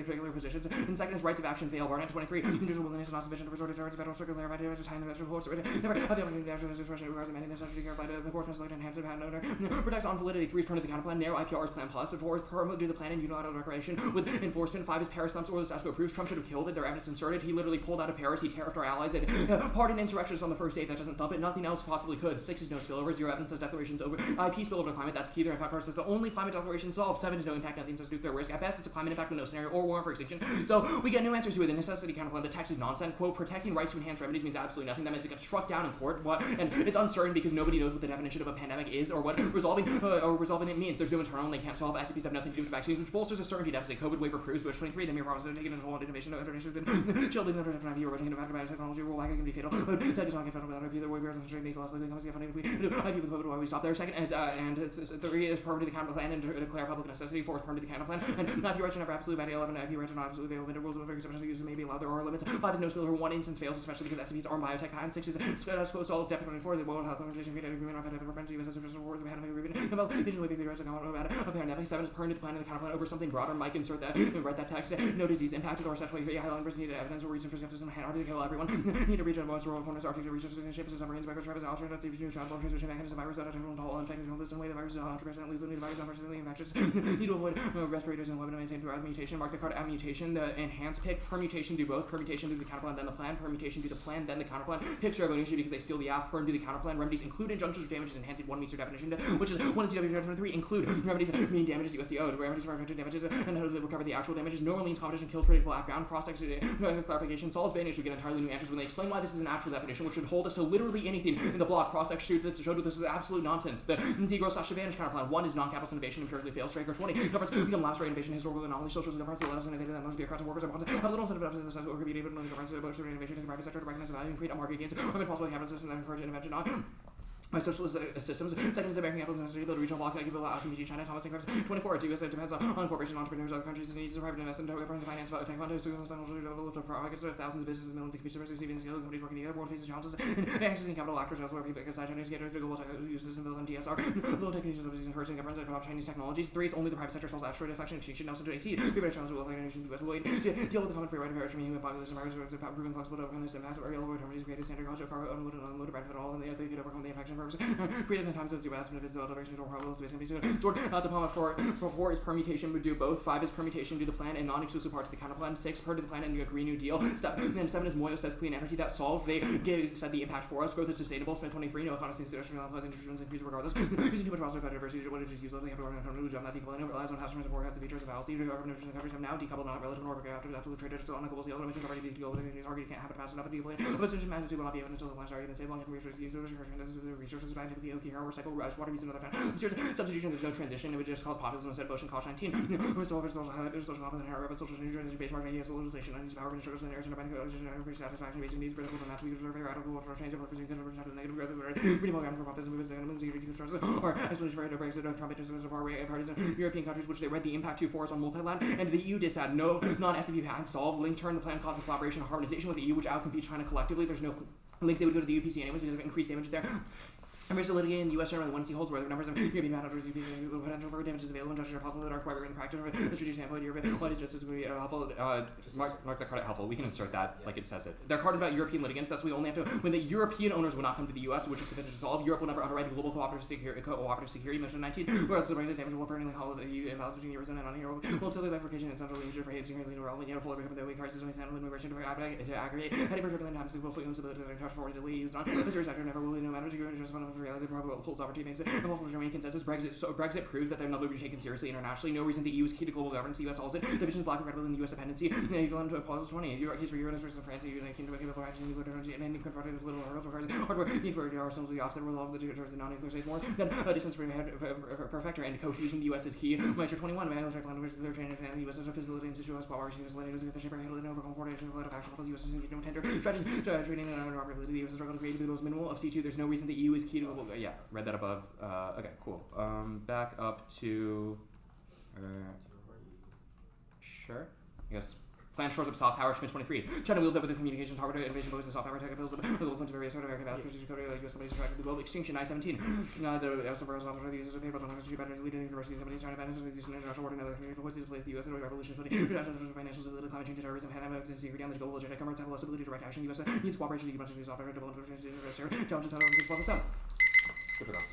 Speaker 4: Regular positions. And second is rights of action fail. Barnett 23. Conditional willingness is not sufficient to resort to deterrence. Federal circular clarify to time the measure force. Never have the opportunity to action discretion regards amending the statute clarified to the course must select enhance the patent owner. Protects on validity. 3 is turn to the counterplan. Narrow IPR is plan plus. 4 is permanent do the plan and unilateral declaration with enforcement. 5 is Paris thumps or the status quo proves. Trump should have killed it. Their evidence inserted. He literally pulled out of Paris. He tariffed our allies and pardoned insurrectionists on the first day. If that doesn't thump it, nothing else possibly could. 6 is no spillover. 0 evidence says declarations over. IP spillover to climate. That's key. Their impact says the only climate declaration solved. 7 is no impact. Nothing says nuclear risk. At best, it's a climate impact with no scenario or warrant for extinction. So we get new answers to it. The necessity counterplan. The text is nonsense. Quote, protecting rights to enhance remedies means absolutely nothing. That means it gets struck down in court. And it's uncertain because nobody knows what the definition of a pandemic is or what resolving it means. There's no internal and they can't solve. SCPs have nothing to do with vaccines, which bolsters a certainty deficit. COVID waiver proves Bush 23, the mere promise of taking into whole innovation, innovation has been children under different view, emerging into biotechnology, will likely can be fatal. That is not get found without either waivers and straight less likely comes to get funding if we do IP with COVID, why we stop there. Second is, and three is permanent to the counter plan and declare public necessity. Four is permanent to the counter plan. And IP rights are never absolute value. 11, IP rights are not absolutely available. Rules of exception use may be allowed. There are limits. 5 is no spill or one instance fails, especially because SCPs are biotech patents. 6 is solid step 24. The World Health Organization created agreement on pandemic prevention. US has war the pandemic agreement. About vision with the rights of a pandemic. 7 is permanent to the plan and the counter plan over something broader. Mike insert that and write that text. No disease impacted or sexually highland person needed evidence or reason for skepticism. Hard to kill everyone. Need to reach out most rural corners. Arctic research shapes as brains, virus, Travis, alternative new transport transmission mechanism, virus that are all infected from this way. The virus is 100% lethal. The virus is unfortunately infectious. Need to avoid respirators and weapon maintain throughout mutation. Mark the card at mutation. The enhance pick permutation do both. Permutation do the counter plan, then the plan. Permutation do the plan, then the counter plan. Picks are issue because they steal the app. Perm do the counter plan. Remedies include injunctions or damages enhancing 1 meets their definition, which is 1 is CW23 include remedies mean damages USDO. Remedies for damages and how do they recover the actual damages. Normal means competition kills predictable background. Cross-sex clarification solves vanish. We get entirely new answers when they explain why this is an actual definition, which should hold us to literally anything in the block. Cross-sex showed that this is absolute nonsense. The integral/advantage counter plan. 1 is non-capitalist innovation, empirically fails. Striker 20 covers become lapse rate innovation, historical anomaly, social difference. The letters innovated that must be across workers. Have a little set of evidence that says or could be able to difference about innovation in the private sector to recognize the value and create a market gains. Or possible capital system that encourage intervention on my socialist systems. Second is American capitalism necessary to build regional blocks that give a community China. Thomas and 24. US depends on corporations, entrepreneurs, other countries, and needs of private investment, government finance, tech fund, develop projects of thousands of businesses, millions of computers, receiving skilled companies working together. World faces challenges and accessing capital actors elsewhere. People because Chinese get into global tech uses and build on DSR. Little techniques of encouraging governments to adopt Chinese technologies. 3 is only the private sector solves asteroid deflection, extinction, Nelson to 18. Prevent challenges will affect nations. US will deal with the common free right of marriage from human population virus, proven flexible to overcome this impasse, or illegal terminations, created standard culture, unloaded benefit all, and they could overcome the infection purpose. Created in times of the advancement of physical direction or probabilities based on basic sword. Diploma 4 is permutation would do both. 5 is permutation do the plan and non-exclusive parts of the counter plan. 6 per to the plan and a Green New Deal. 7 is Moyo says clean energy that solves. They said the impact for us. Growth is sustainable. Spend 23. No economy industrial interest increase regardless. Using too much positive biodiversity. What is useless? They have to work on job that people relies on hazardous and forecast the features of fallacy. Urban nutrition coverage have now decoupled not relative nor after absolute trade is still unequal. The other emissions already be global. Target can't happen fast enough to be played. Position magnitude will not be evident until the last argument save long resources use resources scientifically recycle water use another time. Substitution, there's no transition, it would just cause populism instead of ocean cost 19. Social highlight, social often inherent rapid social transition based market ideas, socialization, and power and struggles in areas and abandoned satisfaction, basic needs, critical and natural users are very radical cultural change of representation of negative growth, reading program for populism, movements, and security constructions, or explanation for Brexit, Trump interests of our parties in European countries, which they read the impact to force on multi-land, and the EU just had no non-SCP patents solved, link turn the plan causing collaboration and harmonization with the EU, which outcompete China collectively. There's no link they would go to the UPC anyways because of increased damage there. Members litigating in the U.S. generally one holds where the numbers of European matters potential for damages available and judges are possible that are quite in practice. The strategic standpoint, European what is justice to be helpful. Mark that card helpful. We can insert that like it says it. Their card is about European litigants. That's we only have to when the European owners would not come to the U.S., which is sufficient to solve. Europe will never underwrite global cooperative security. Mission 19. Where the range of damage will only call the EU imbalance between Eurozone and non-Euro. Will tell the bifurcation and central Asia for hating really relevant. Yet full of the way crisis and handling immigration to aggregate. Any particular times will fully instability to touch forward to use on. The serious actor never will no matter to go into just fundamental reality. Probably sovereignty makes it a multiple Germany consensus. Brexit proves that they're not going to be taken seriously internationally. No reason the EU is key to global governance. The US solves it. Divisions block credible in the US dependency. They go into a clause 20. Euro case for Euro versus France. EU kingdom of action. And then confronted with little hurdles requires hardware. Need for ourselves the offset will love the non-nuclear states more than distance for perfector and cohesion. The US is key. Measure 21. Military plan which they're training and the US is a facility in situ as cooperation is letting us get the shape and overcome coordination of actual plus US is in no tender strategies trading and interoperability. The US is struggling to create the most minimal of C2. There's no reason the EU is key to global. Yeah, read that above. Okay, cool. Back up to. Sure. I guess. Plan shores up soft power, Schmidt 23. China wheels up with the communications, targeted innovation, boys, and soft power tech builds up. The local various sort of American values, British code, US companies attracted the global extinction, I-17. The also for the users of paper, technology, batteries, leading universities, companies, China, advantages, these international work, and other community forces displace the US and revolution, international financial stability, climate change, terrorism, pandemics, and security, and the global agenda, governments have less ability to direct action. US needs cooperation to keep much of the software, development, challenges, power, and sound. Good for us.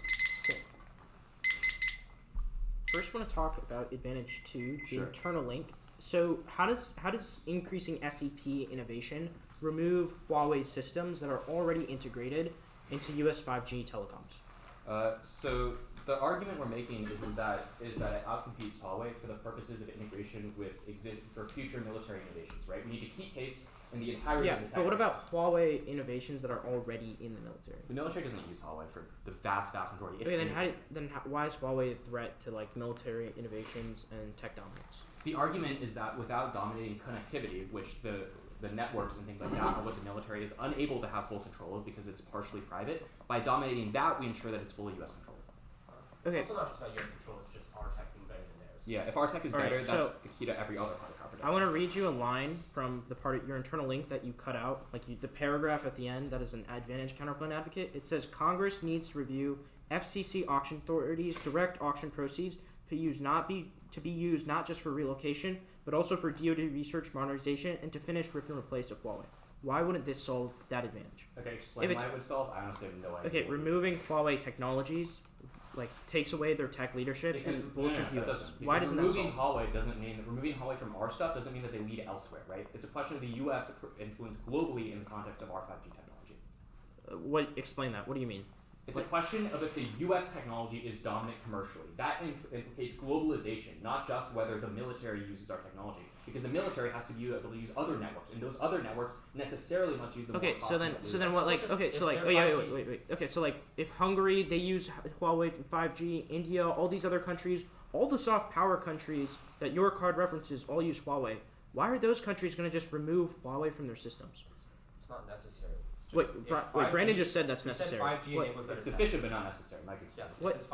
Speaker 3: First, I want to talk about Advantage 2, the internal link. So how does increasing SCP innovation remove Huawei systems that are already integrated into US 5G telecoms?
Speaker 4: So the argument we're making is that it outcompetes Huawei for the purposes of integration with for future military innovations, right? We need to keep pace
Speaker 6: in the entirety
Speaker 3: Yeah,
Speaker 6: of the tech
Speaker 3: but what
Speaker 6: race.
Speaker 3: about Huawei innovations that are already in the military?
Speaker 6: The military doesn't use Huawei for the vast majority. If
Speaker 3: Okay, then
Speaker 6: any.
Speaker 3: why is Huawei a threat to like military innovations and tech dominance?
Speaker 6: The argument is that without dominating connectivity, which the networks and things like that are what the military is unable to have full control of because it's partially private, by dominating that, we ensure that it's fully U.S. control.
Speaker 3: Okay.
Speaker 5: It's also not just about US control, it's just our tech being better than theirs.
Speaker 6: Yeah, if our tech is
Speaker 3: Alright,
Speaker 6: better,
Speaker 3: so-
Speaker 6: that's the key to every other part of our
Speaker 3: I want to read you a line from the part of your internal link that you cut out, the paragraph at the end that is an advantage counterplan advocate. It says Congress needs to review FCC auction authorities' direct auction proceeds to be used not just for relocation, but also for DoD research modernization and to finish rip and replace of Huawei. Why wouldn't this solve that advantage?
Speaker 6: Okay, explain
Speaker 3: If
Speaker 6: why
Speaker 3: it's-
Speaker 6: it would solve. I honestly have no idea.
Speaker 3: Okay, removing Huawei technologies takes away their tech leadership and bolsters the US. Why doesn't that
Speaker 6: removing
Speaker 3: solve?
Speaker 6: Huawei doesn't mean removing Huawei from our stuff doesn't mean that they lead elsewhere, right? It's a question of the U.S. influence globally in the context of our 5G technology.
Speaker 3: Explain that. What do you mean?
Speaker 6: It's a question of if the U.S. technology is dominant commercially. That implicates globalization, not just whether the military uses our technology. Because the military has to be able to use other networks, and those other networks necessarily must use the more
Speaker 3: Okay, so then
Speaker 6: cost-effective
Speaker 3: what?
Speaker 5: So just
Speaker 3: Okay,
Speaker 5: if
Speaker 3: so
Speaker 5: they're
Speaker 3: yeah,
Speaker 5: 5G
Speaker 3: wait. Okay, so if Hungary they use Huawei 5G, India, all these other countries, all the soft power countries that your card references all use Huawei. Why are those countries going to just remove Huawei from their systems?
Speaker 5: It's not necessary. It's just
Speaker 3: Wait,
Speaker 5: if
Speaker 3: Brandon
Speaker 5: 5G
Speaker 3: just said that's
Speaker 5: he
Speaker 3: necessary.
Speaker 5: Said 5G
Speaker 3: What?
Speaker 5: enables better
Speaker 6: It's
Speaker 5: tech.
Speaker 6: sufficient but not necessary. Mike,
Speaker 5: Yeah,
Speaker 3: What?
Speaker 5: it says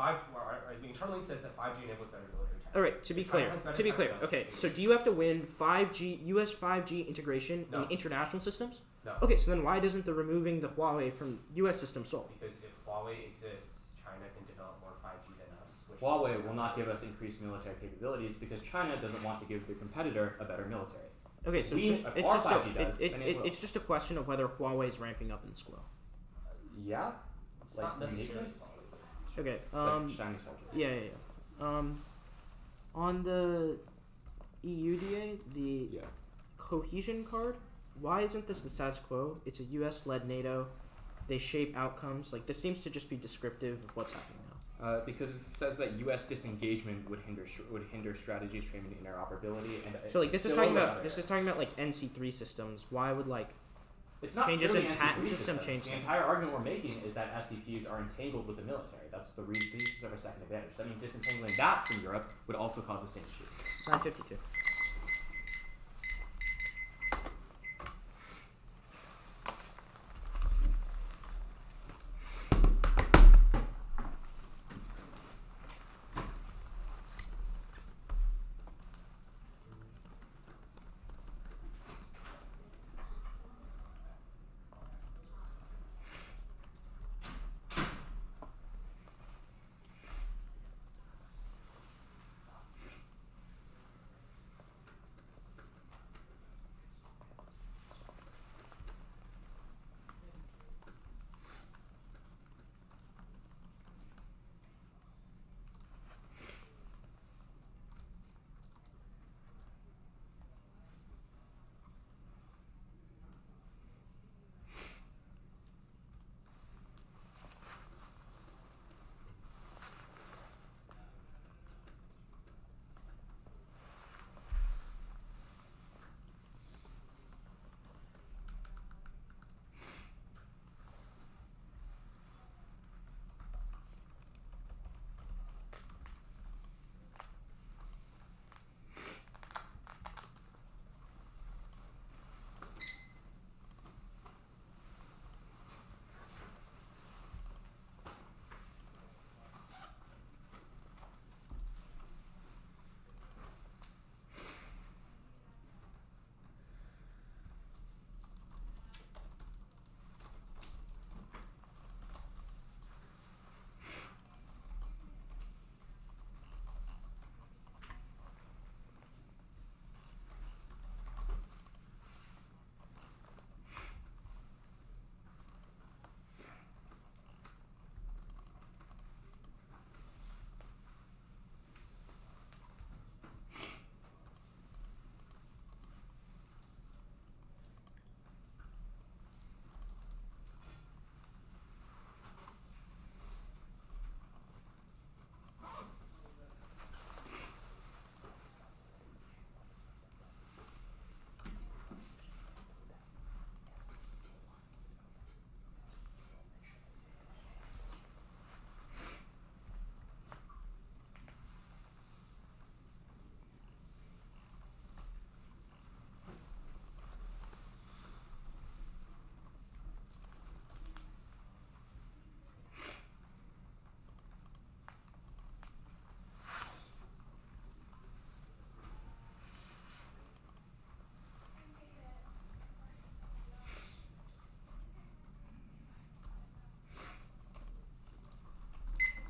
Speaker 5: the internal link says that 5G enables better military tech.
Speaker 3: All right, to be
Speaker 5: If
Speaker 3: clear,
Speaker 5: China has better tech than us.
Speaker 3: okay, so do you have to win 5G, US 5G integration
Speaker 5: No.
Speaker 3: in international systems?
Speaker 5: No.
Speaker 3: Okay, so then why doesn't the removing the Huawei from US systems solve?
Speaker 5: Because if Huawei exists, China can develop more 5G than us. Which
Speaker 6: Huawei will not give us increased military capabilities because China doesn't want to give the competitor a better military.
Speaker 3: Okay, so
Speaker 6: We-
Speaker 3: it's just,
Speaker 6: if
Speaker 3: it's
Speaker 6: our
Speaker 3: just
Speaker 6: 5G does, then it will.
Speaker 3: it's just a question of whether Huawei is ramping up in this glow.
Speaker 6: Yeah?
Speaker 5: it's not necessarily.
Speaker 6: uniqueness?
Speaker 3: Okay,
Speaker 6: Like Chinese 5G.
Speaker 3: yeah. On the EUDA, the
Speaker 6: Yeah.
Speaker 3: cohesion card, why isn't this the status quo? It's a US-led NATO. They shape outcomes. This seems to just be descriptive of what's happening now.
Speaker 6: Because it says that U.S. disengagement would hinder strategies trained in interoperability and
Speaker 3: So this is
Speaker 6: spill
Speaker 3: talking
Speaker 6: over
Speaker 3: about
Speaker 6: other areas.
Speaker 3: NC3 systems. Why would
Speaker 6: It's not
Speaker 3: changes
Speaker 6: purely
Speaker 3: in
Speaker 6: NC3
Speaker 3: patent system
Speaker 6: systems.
Speaker 3: change
Speaker 6: The
Speaker 3: them.
Speaker 6: entire argument we're making is that SCPs are entangled with the military. That's the basis of our second advantage. That means disentangling that from Europe would also cause the same issues.
Speaker 3: 952?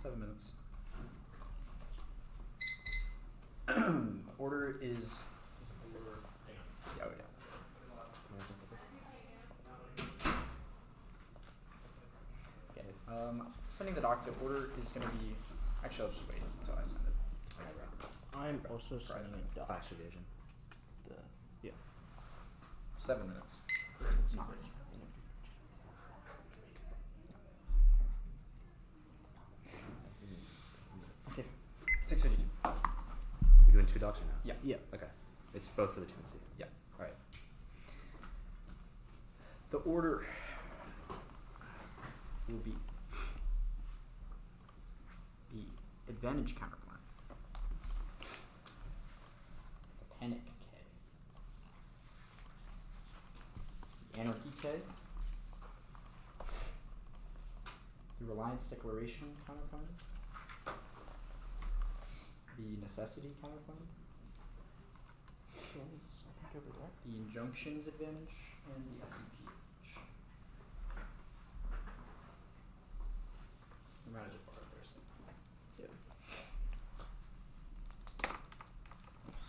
Speaker 2: 7 minutes. Order is. Yeah, yeah. Okay. Sending the doc. The order is going to be. Actually, I'll just wait until I send it.
Speaker 3: I'm also sending a doc.
Speaker 6: Class division.
Speaker 2: 7 minutes. Okay. 6:52.
Speaker 6: You doing 2 docs or no?
Speaker 2: Yeah.
Speaker 3: Yeah.
Speaker 6: Okay. It's both for the 2 and C.
Speaker 2: Yeah.
Speaker 6: All right.
Speaker 2: The order will be the advantage counterplan, panic K, the anarchy K, the reliance declaration counterplan, the necessity counterplan, the injunctions advantage, and the SCP. Manager for our person.
Speaker 3: Yeah.
Speaker 2: Nice.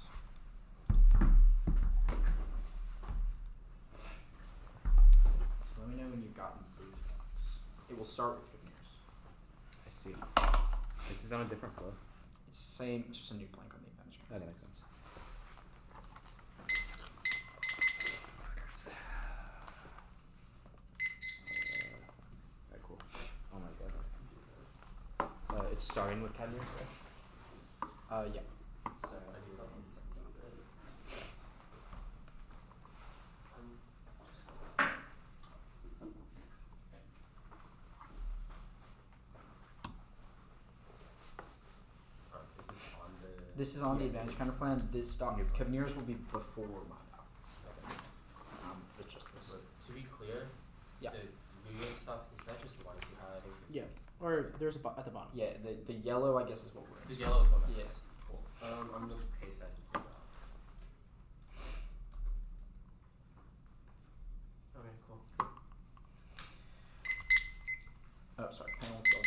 Speaker 2: So let me know when you've gotten those docs. It will start with Kibner's.
Speaker 6: I see. This is on a different flow.
Speaker 2: It's same, it's just a new blank on the advantage.
Speaker 6: Oh, that makes sense. Alright, cool. Oh my god. It's starting with Cadmus, right?
Speaker 2: Yeah.
Speaker 6: Sorry, I need that one.
Speaker 2: This is on the advantage counterplan. This doc, Kibner's will be before mine. It's just this.
Speaker 5: To be clear,
Speaker 2: Yeah.
Speaker 5: the Lewis stuff, is that just the ones you highlighting?
Speaker 3: Yeah. Or there's at the bottom.
Speaker 2: Yeah, the yellow I guess is what we're in.
Speaker 5: There's yellow as well.
Speaker 2: Yeah.
Speaker 5: Cool. I'm gonna paste that. Just okay, cool.
Speaker 2: Oh, sorry. Panel go.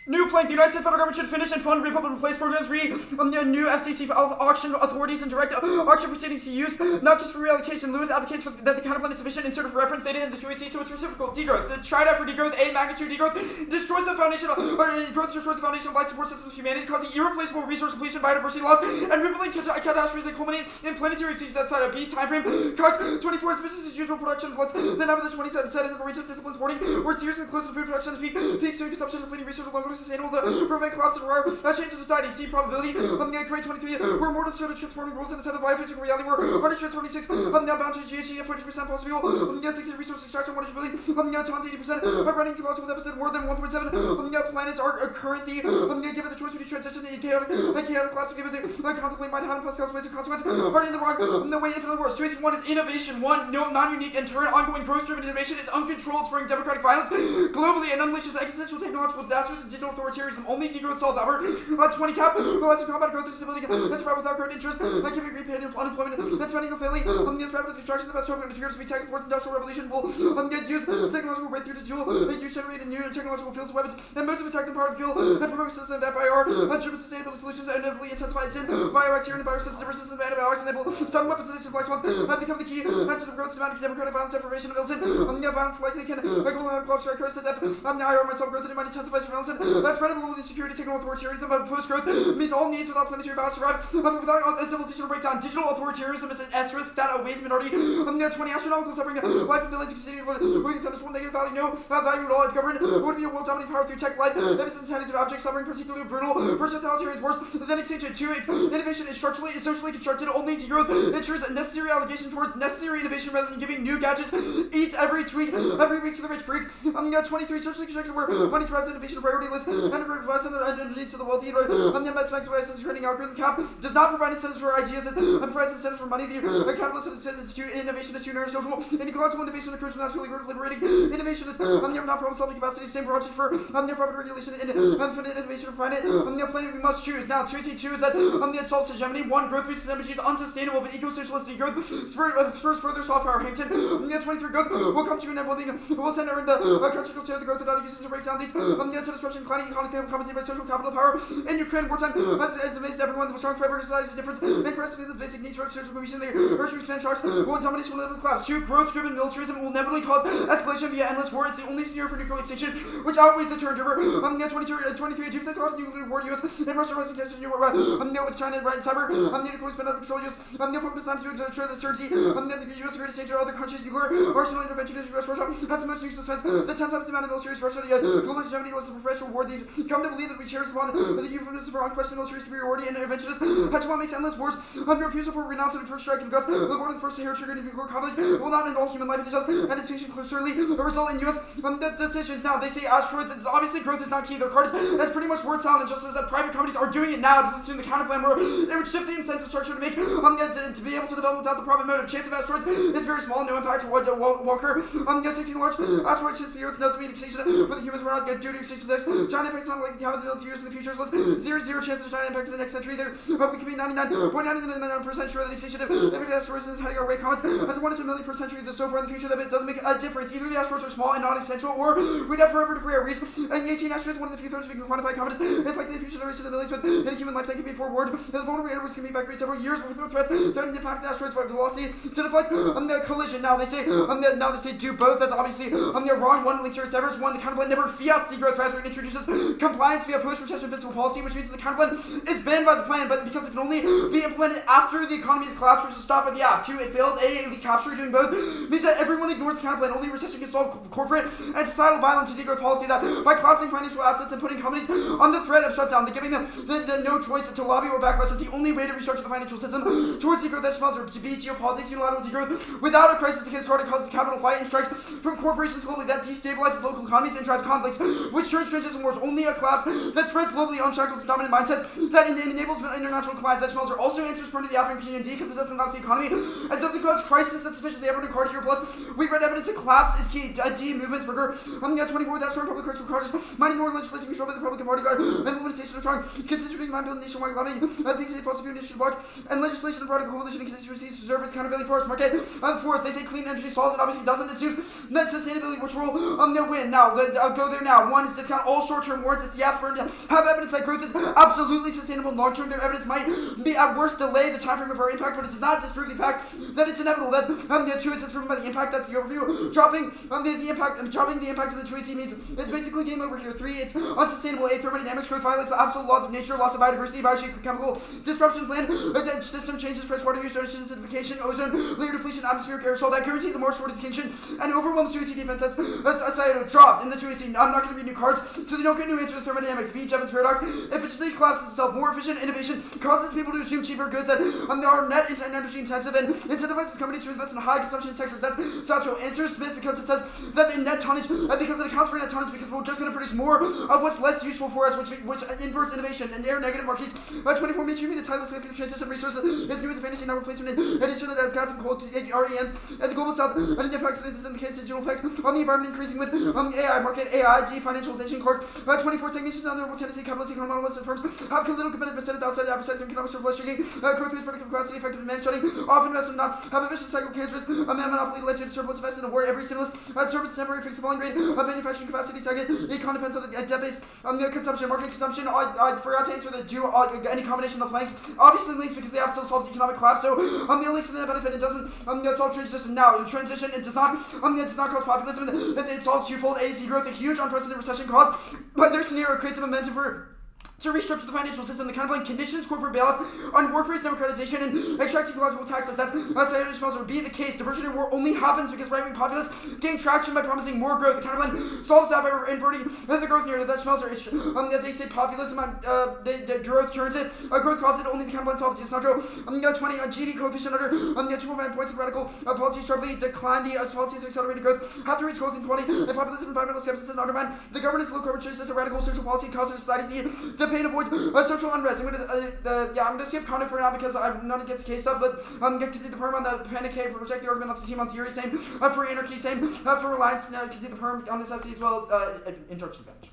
Speaker 2: New plank. The United States federal government should finish and fund Republic Replace programs on the new FCC auction authorities and direct auction proceedings to use, not just for reallocation. Lewis advocates for that the counterplan is sufficient inserted for reference data in the QAC, so it's reciprocal. Degrowth. The triad for degrowth, A magnitude degrowth, destroys the foundation of life support systems of humanity, causing irreplaceable resource depletion, biodiversity loss, and rippling catastrophes that culminate in planetary extinction outside of B timeframe. Cost 24 is business as usual production plus the number of the 27 set in the range of disciplines warning, where it's seriously close to food production to peak soon consumption of fleeting resources longer sustainable. The prevent collapse and rare change to society. See probability. Grade 23. We're more to show the transforming rules and a set of biophysical reality. We're already transforming 6. Now bound to GHG at 40% fossil fuel. 60 resource extraction. 1 billion. Tons 80%. Running ecological deficit more than 1.7. Planets are currently given the choice between transition and chaotic collapse. Given the contemplate might have plus consequence. Are in the wrong. The way into the worst. Choice 1 is innovation. 1 non-unique and turn ongoing growth-driven innovation is uncontrolled, spurring democratic violence globally and unleashes existential technological disasters and digital authoritarianism. Only degrowth solves our 20 cap. Relies on combat growth and stability. That's right without great interest. Giving repaid unemployment. That's spending no failing. This rapid destruction. The best hope appears to be tech. Fourth industrial revolution will get used technological breakthrough to dual use generated new technological fields, weapons, and modes of attack. The power of kill and provoke system of FIR. Driven sustainability solutions and inevitably intensified sin. Biobacteria and viruses, resistance to antibiotics, enable some weapons and black swans have become the key engine of growth to democratic violence, deprivation of militant. Violence likely can global strike crisis death. The IR mental growth and it might intensify surveillance. That's spread of insecurity, technical authoritarianism, post-growth means all needs without planetary balance survive. Without a civilizational breakdown, digital authoritarianism is an S-risk that awaits minority. 20 astronomical suffering, life and ability to continue working with one negative value, no value at all. If government would be a world-dominating power through tech light, evidence handed through objects suffering, particularly brutal, versatile worse than extinction. 2. Innovation is socially constructed. Only degrowth ensures a necessary allocation towards necessary innovation rather than giving new gadgets every week to the rich freak. 23 socially constructed where money drives innovation priority list.
Speaker 7: companies and provides leads to the wealthy. On the Metamax devices trading algorithm cap does not provide incentives for ideas and provides incentives for money. The capitalist institute innovation is social inequality. Innovation occurs from naturally growth liberating. Innovation is on the not problem solving capacity. Same project for on the profit regulation and infinite innovation for finite. On the planet we must choose. Now, 2C2 is that on the solves hegemony. 1 growth reaches energy is unsustainable, but eco-socialistic growth spurs further soft power. Hampton. On the 23 growth will come to an end. Will send earn the country will share the growth without uses to break down these. On the disruption, declining economy compensated by social capital power in Ukraine wartime. It's amazing everyone. The strong fiber society is difference. And the basic needs for social cohesion. The urge to expand sharks. Will domination will never collapse. Growth-driven militarism will inevitably cause escalation via endless war. It's the only scenario for nuclear extinction, which outweighs the turn over. On the 23 June, thought nuclear war US and Russia rising tension new war. On the with China right cyber. On the nuclear spend out of control use. On the focus on to ensure the certainty. On the US greatest danger other countries nuclear arsenal intervention is US Russia has the most useless defense. The 10 times the amount of military is Russia. Global hegemony was a professional war. They come to believe that we cherish one the euphemism for unquestioned military superiority and interventionist. Hegemon makes endless wars. Under refusal for renouncing the first strike of guts. The war of the first hair triggered nuclear conflict will not end all human life. It does and extinction certainly a result in US decisions. Now they say asteroids. It's obviously growth is not key. Their card is pretty much word salad and just says that private companies are doing it now. Just assume the counterplan where it would shift the incentive structure to make to be able to develop without the profit motive. Chance of asteroids is very small. No impact to Walker. 16 large asteroids hits the Earth doesn't mean extinction for the humans. We're not good due to extinction next. China impacts not like the accountability years in the future. So 0 chance of China impact in the next century. There we can be 99.99% sure that extinction if it asteroids is heading our way comments at 1 to 1 million per century. So far in the future that it doesn't make a difference. Either the asteroids are small and non-essential, or we'd have forever to create a reason. And 18 asteroids, one of the few things we can quantify confidence. It's like the future generation of the millions with any human life that can be forward. The vulnerable areas can be evacuated several years before threats threatening to impact the asteroids by velocity to deflect the collision. Now they say do both. That's obviously they're wrong. One links to its severs. One, the counterplan never fiats degrowth rather it introduces compliance via post-recession fiscal policy, which means that the counterplan is banned by the plan, but because it can only be implemented after the economy is collapsed, which is stopped at the app. 2, it fails. The capture doing both means that everyone ignores the counterplan. Only recession can solve corporate and societal violence and degrowth policy that by collapsing financial assets and putting companies on the threat of shutdown, they're giving them the no choice to lobby or backlash. It's the only way to restructure the financial system towards degrowth that smells or to beat geopolitics, unilateral degrowth without a crisis to get started causes capital flight and strikes from corporations globally that destabilizes local economies and drives conflicts, which turns transition wars. Only a collapse that spreads globally unshackled dominant mindsets that enables international compliance. That smells are also answers prone to the African PND because it doesn't collapse the economy and doesn't cause crisis that's sufficiently ever to card here. Plus, we've read evidence that collapse is key. D movements burger on the 24 without strong public cultural charges, mining more legislation controlled by the Republican Party guard, implementation of strong constituting mind building nationwide lobbying, things they falsify initiative block, and legislation of radical coalition and constituencies to preserve its countervailing forest market. Forest, they say clean energy solves it, obviously doesn't. Assume that sustainability, which will they'll win. Now, I'll go there now. 1 is discount all short-term warrants. It's the ask for to have evidence that growth is absolutely sustainable in long-term. Their evidence might be at worst delay the time frame of our impact, but it does not disprove the fact that it's inevitable. That 2 it's proven by the impact. That's the overview. Dropping the impact of the 2AC means it's basically game over here. 3, it's unsustainable. 8, thermodynamics growth violates the absolute laws of nature, loss of biodiversity, biochemical disruptions, land system changes, freshwater use, ocean acidification, ozone layer depletion, atmospheric aerosol that guarantees a march toward extinction and overwhelms 2AC defense. That's a side dropped in the 2AC. I'm not going to be new cards, so they don't get new answers to thermodynamics. B, Jevons paradox. Efficiency collapses itself. More efficient innovation causes people to assume cheaper goods that are net energy intensive and incentivizes companies to invest in high consumption sectors. That's Satchel. Answers Smith because it says that the net tonnage, because it accounts for net tonnage because we're just going to produce more of what's less useful for us, which inverts innovation. And air negative marquis. 24 mainstream and tireless transition resources is new as a fantasy, not replacement. In addition to that, gas and coal to REMs and the global south and the impacts of this in the case of digital effects on the environment increasing with AI market, AI, definancialization, Clark. 24 technicians under Tennessee capitalist economic models firms have little competitive incentive outside advertising economic surplus shrinking, growth rate, productive capacity, effective demand shutting, often investment not have a vicious cycle cancerous, monopoly led to surplus investment award every stimulus, service temporary fixed falling rate, manufacturing capacity target, econ depends on the debt base, the consumption, market consumption. I forgot to answer the do any combination of the planks. Obviously links because they have still solves economic collapse. So the links to the benefit it doesn't solve transition now. Transition it does not cause populism. It solves twofold. A, growth, a huge unprecedented recession caused by their scenario creates a momentum for to restructure the financial system, the counterplan conditions corporate bailouts on workplace democratization and extract ecological taxes. That's cited would be the case. Diversion in war only happens because right-wing populists gain traction by promising more growth. The counterplan solves that by inverting the growth narrative that Schmelzer is. They say populism, the growth turns it. Growth causes it. Only the counterplan solves it. It's not true. 20 GD coefficient under 2.5 points of radical policies sharply decline the policies of accelerated growth have to reach goals in quality and populism, environmental skepticism, and undermine the governance, low carbon choices, the radical social policy causing society's need to pay and avoid social unrest. I'm gonna skip content for now because I'm not against case stuff, but I'm gonna concede the perm on the panic cave, reject the argument of the team on theory, same for anarchy, same for reliance, concede the perm on necessity as well. Introduction bench.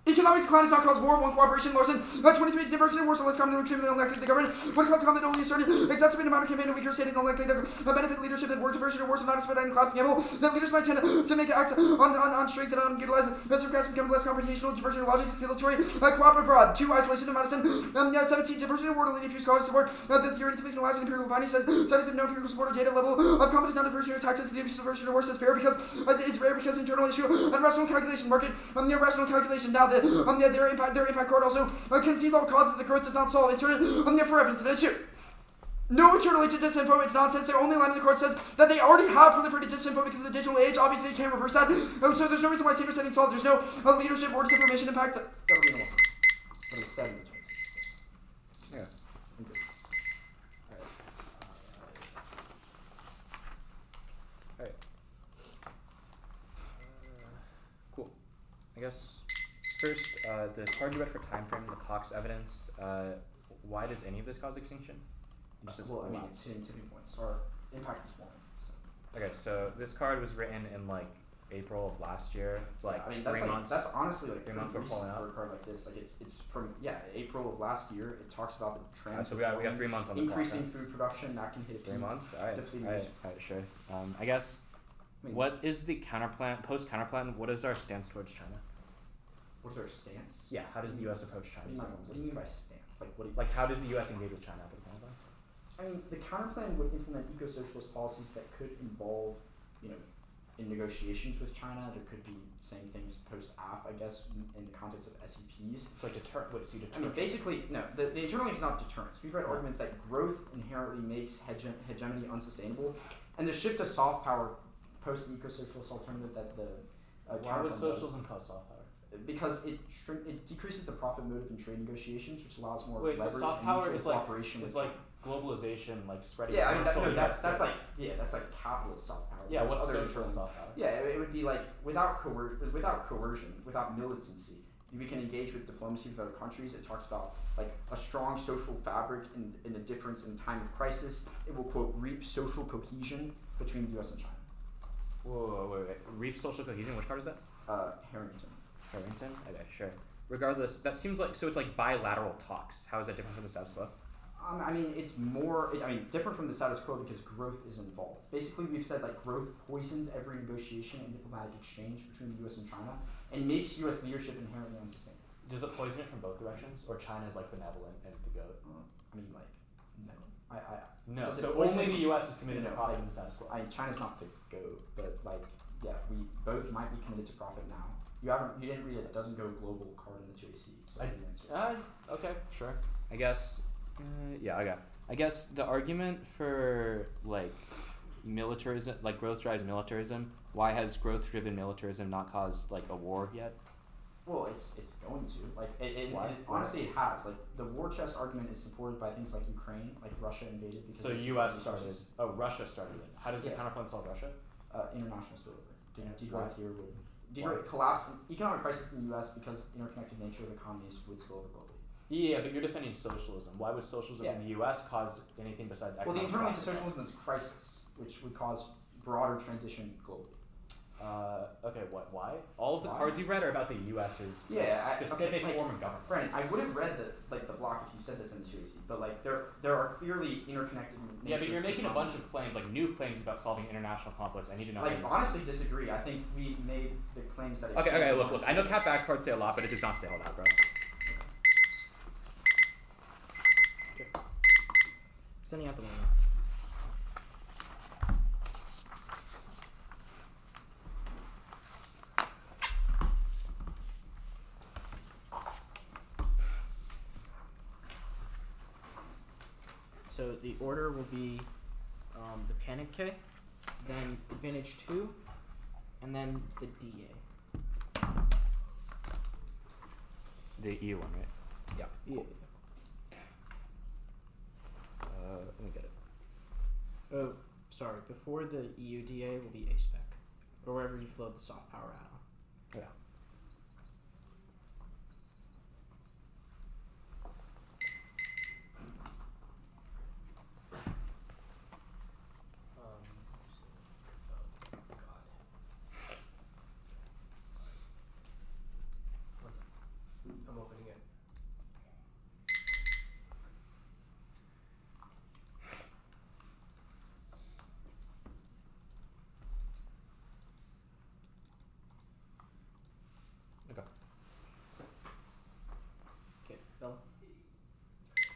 Speaker 7: Economic decline is not cause war, one cooperation, Larson. 23 diversion in war, so less common than treatment unlikely the government. What cause common only asserted exacerbated amount of campaign and weaker state and unlikely to benefit leadership that war diversion in war, so not expediting class gamble. That leaders might tend to make acts on strength that unutilized. As regards become less confrontational, diversion in logic, distillatory, cooperative broad. 2. Isolation of medicine. 17. Diversion in war to lead a few scholars support. The theory to analyze empirical findings says studies of no empirical support or data level of competent non-diversion taxes. The diversion in war is fair because it's rare because internal issue and rational calculation market. The rational calculation. Now their impact card also concedes all causes the growth does not solve. Inserted for evidence of issue. No internally to disinfo, it's nonsense. The only line in the court says that they already have proliferated disinfo because of the digital age. Obviously, they can't reverse that. So there's no reason why standard setting solved. There's no leadership or disinformation impact. That'll be normal. But it's 7 to 26. Yeah. I'm good.
Speaker 6: Alright. Cool. I guess. First, the card you read for time frame, the Cox evidence, why does any of this cause extinction?
Speaker 2: Well, I mean, it's hitting tipping points, or impact is one. So.
Speaker 6: Okay, so this card was written in like April of last year. It's like 3 months.
Speaker 2: That's honestly like
Speaker 6: 3 months we're pulling out
Speaker 2: for a card like this. Like it's from April of last year. It talks about the trend.
Speaker 6: So we got 3 months on the clock.
Speaker 2: Increasing food production that can hit
Speaker 6: 3 months. All right, sure. I guess.
Speaker 2: What
Speaker 6: is the counterplan? Post counterplan. What is our stance towards China?
Speaker 2: What's our stance?
Speaker 6: Yeah, how does the U.S. approach China?
Speaker 2: What do you mean by stance?
Speaker 6: Like how does the U.S. engage with China after the counterplan?
Speaker 2: I mean, the counterplan would implement eco-socialist policies that could involve, in negotiations with China, there could be saying things post-AF, I guess, in the context of SEPs.
Speaker 6: So like
Speaker 2: I mean, basically, no, the internal is not deterrence. We've read arguments that growth inherently makes hegemony unsustainable, and the shift to soft power post-eco-socialist alternative that the
Speaker 6: why would socialism cause soft power?
Speaker 2: Because it decreases the profit motive in trade negotiations, which allows more
Speaker 6: leverage
Speaker 2: and
Speaker 6: power is
Speaker 2: cooperation.
Speaker 6: It's like globalization, like spreading.
Speaker 2: Yeah, I mean that's like capitalist soft power.
Speaker 6: Yeah, what's socialist soft power?
Speaker 2: Yeah, it would be like without coercion, without militancy, we can engage with diplomacy with other countries. It talks about like a strong social fabric in a difference in time of crisis. It will quote reap social cohesion between the U.S. and China.
Speaker 6: Whoa, wait. Reap social cohesion. Which card is that?
Speaker 2: Harrington.
Speaker 6: Okay, sure. Regardless, that seems like it's like bilateral talks. How is that different from the status quo?
Speaker 2: I mean, it's more. Different from the status quo because growth is involved. Basically, we've said like growth poisons every negotiation and diplomatic exchange between the U.S. and China, and makes U.S. leadership inherently unsustainable.
Speaker 6: Does it poison it from both directions, or China is like benevolent and the goat?
Speaker 2: I mean, like no.
Speaker 6: No. So only the U.S. is committed to profit in the status quo.
Speaker 2: China's not the goat, but like we both might be committed to profit now. You didn't read it. Doesn't go global card in the JC. So
Speaker 6: okay, sure. I guess. Okay. I guess the argument for like militarism, like growth drives militarism. Why has growth-driven militarism not caused like a war yet?
Speaker 2: Well, it's going to. Like it honestly it has. Like the war chest argument is supported by things like Ukraine, like Russia invaded because.
Speaker 6: So U.S. started. Oh, Russia started it. How does the counterplan solve Russia?
Speaker 2: International spillover. Degrowth here would. Collapse economic crisis in the U.S. because interconnected nature of economies would spill over globally.
Speaker 6: Yeah, but you're defending socialism. Why would socialism in the U.S. cause anything besides economic?
Speaker 2: Well, the internal to socialism is crisis, which would cause broader transition globally.
Speaker 6: Okay, why? All of the cards you read are about the U.S.'s specific form of government.
Speaker 2: Friend, I would have read the block if you said this in the 2AC, but like there are clearly interconnected.
Speaker 6: Yeah, but you're making a bunch of claims, like new claims about solving international conflicts. I need to know.
Speaker 2: Like honestly, disagree. I think we made the claims that.
Speaker 6: Okay. Look. I know cat back cards say a lot, but it does not say all that, bro.
Speaker 3: Okay. Sending out the window. So the order will be the panic K, then advantage 2, and then the DA.
Speaker 8: The EU one, right?
Speaker 3: Yeah.
Speaker 8: Let me get it.
Speaker 3: Oh, sorry. Before the EU DA will be A-Spec, or wherever you float the soft power add-on.
Speaker 8: Yeah.
Speaker 5: I'm opening it.
Speaker 3: Okay, Bella.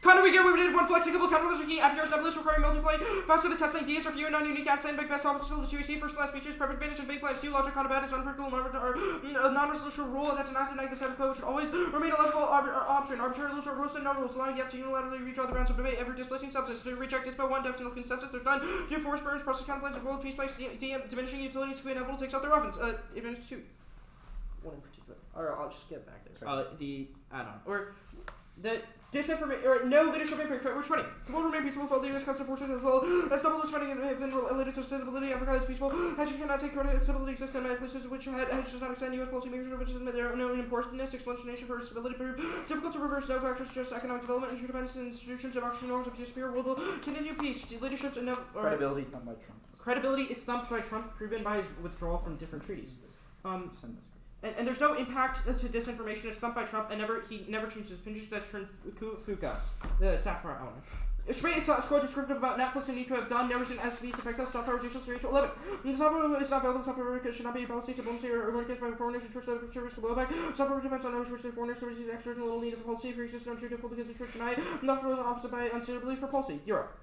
Speaker 4: Conda, we get what we did. One flexible counter key. Appears double requiring multiplay. Best of the testing DS or few non-unique accent. Big best officer to QC. First class features. Prep advantage and big plus 2. Logic combat is unpredictable. Non-resolution rule that denies the negative status quo should always remain a logical option. Arbitrary rules or rules and no rules. Allowing you have to unilaterally reach other grounds of debate. Every displacing substance. To reject dispo 1 definitional consensus. There's none. Do force burns. Process conflicts of world peace place. DM diminishing utility. Squid inevitable takes out their offense. Advantage 2. One in particular. Or I'll just get back this.
Speaker 3: The add-on.
Speaker 4: Or the disinformation, or no leadership impact. We're 20. The world remain peaceful for the U.S. constant forces as well as double spending has been related to stability. Africa is peaceful. Hedge cannot take credit. Stability exists in many places which hedge does not extend. U.S. policymakers which admit their own importance. Explanation for stability prove difficult to reverse. No factors, just economic development, interdependence, institutions, democracy, norms, of superior world will continue peace. Leaderships and no
Speaker 7: Credibility thumped by Trump.
Speaker 4: credibility is thumped by Trump, proven by his withdrawal from different treaties.
Speaker 7: Send this.
Speaker 4: And there's no impact to disinformation. It's thumped by Trump, and he never changes his pinches. That's turned Fukas, the Sapphire owner. Spain scored descriptive about Netflix and need to have done. Never seen SVs affect us. Software reduces 3 to 11. The software is not available. Software should not be policy diplomacy or organized by foreigners and church service to blowback. Software depends on those which the foreigners services exerts and little need of policy. Increases non too difficult because the church denied. Not for the opposite by unsuitability for policy. Europe.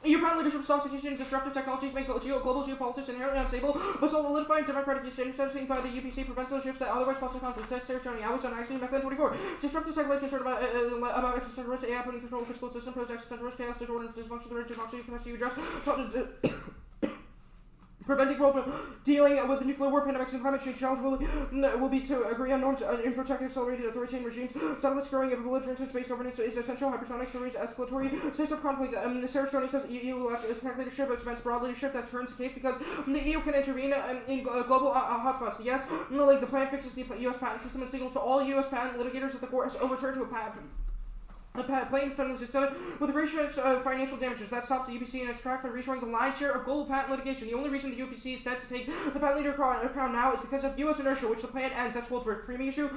Speaker 4: EU-proud leadership substitution disruptive technologies make global geopolitics inherently unstable, but solidifying democratic standing setting by the UPC prevents those shifts that otherwise cause conflicts. That's Sarah Tony. I was on Axie Mechlin 24. Disruptive technology concerned about existential risk, AI putting control of the fiscal system, pose existential risk, chaos, disorder, dysfunction, the democracy, capacity to address. Preventing world from dealing with the nuclear war, pandemics, and climate change challenge will be to agree on norms, infotech, accelerated authoritarian regimes, satellites growing, belligerence, and space governance is essential, hypersonic stories, escalatory, state of conflict. Sarah Stoney says EU is tech leadership, it's broad leadership that turns the case because the EU can intervene in global hotspots. Yes, like the plan fixes the U.S. patent system and signals to all U.S. patent litigators that the court has overturned to a plain federal system with ratios of financial damages that stops the UPC in its track by reshoring the lion's share of global patent litigation. The only reason the UPC is set to take the patent leader crown now is because of U.S. inertia, which the plan ends. That's Goldsworth. Framing issue.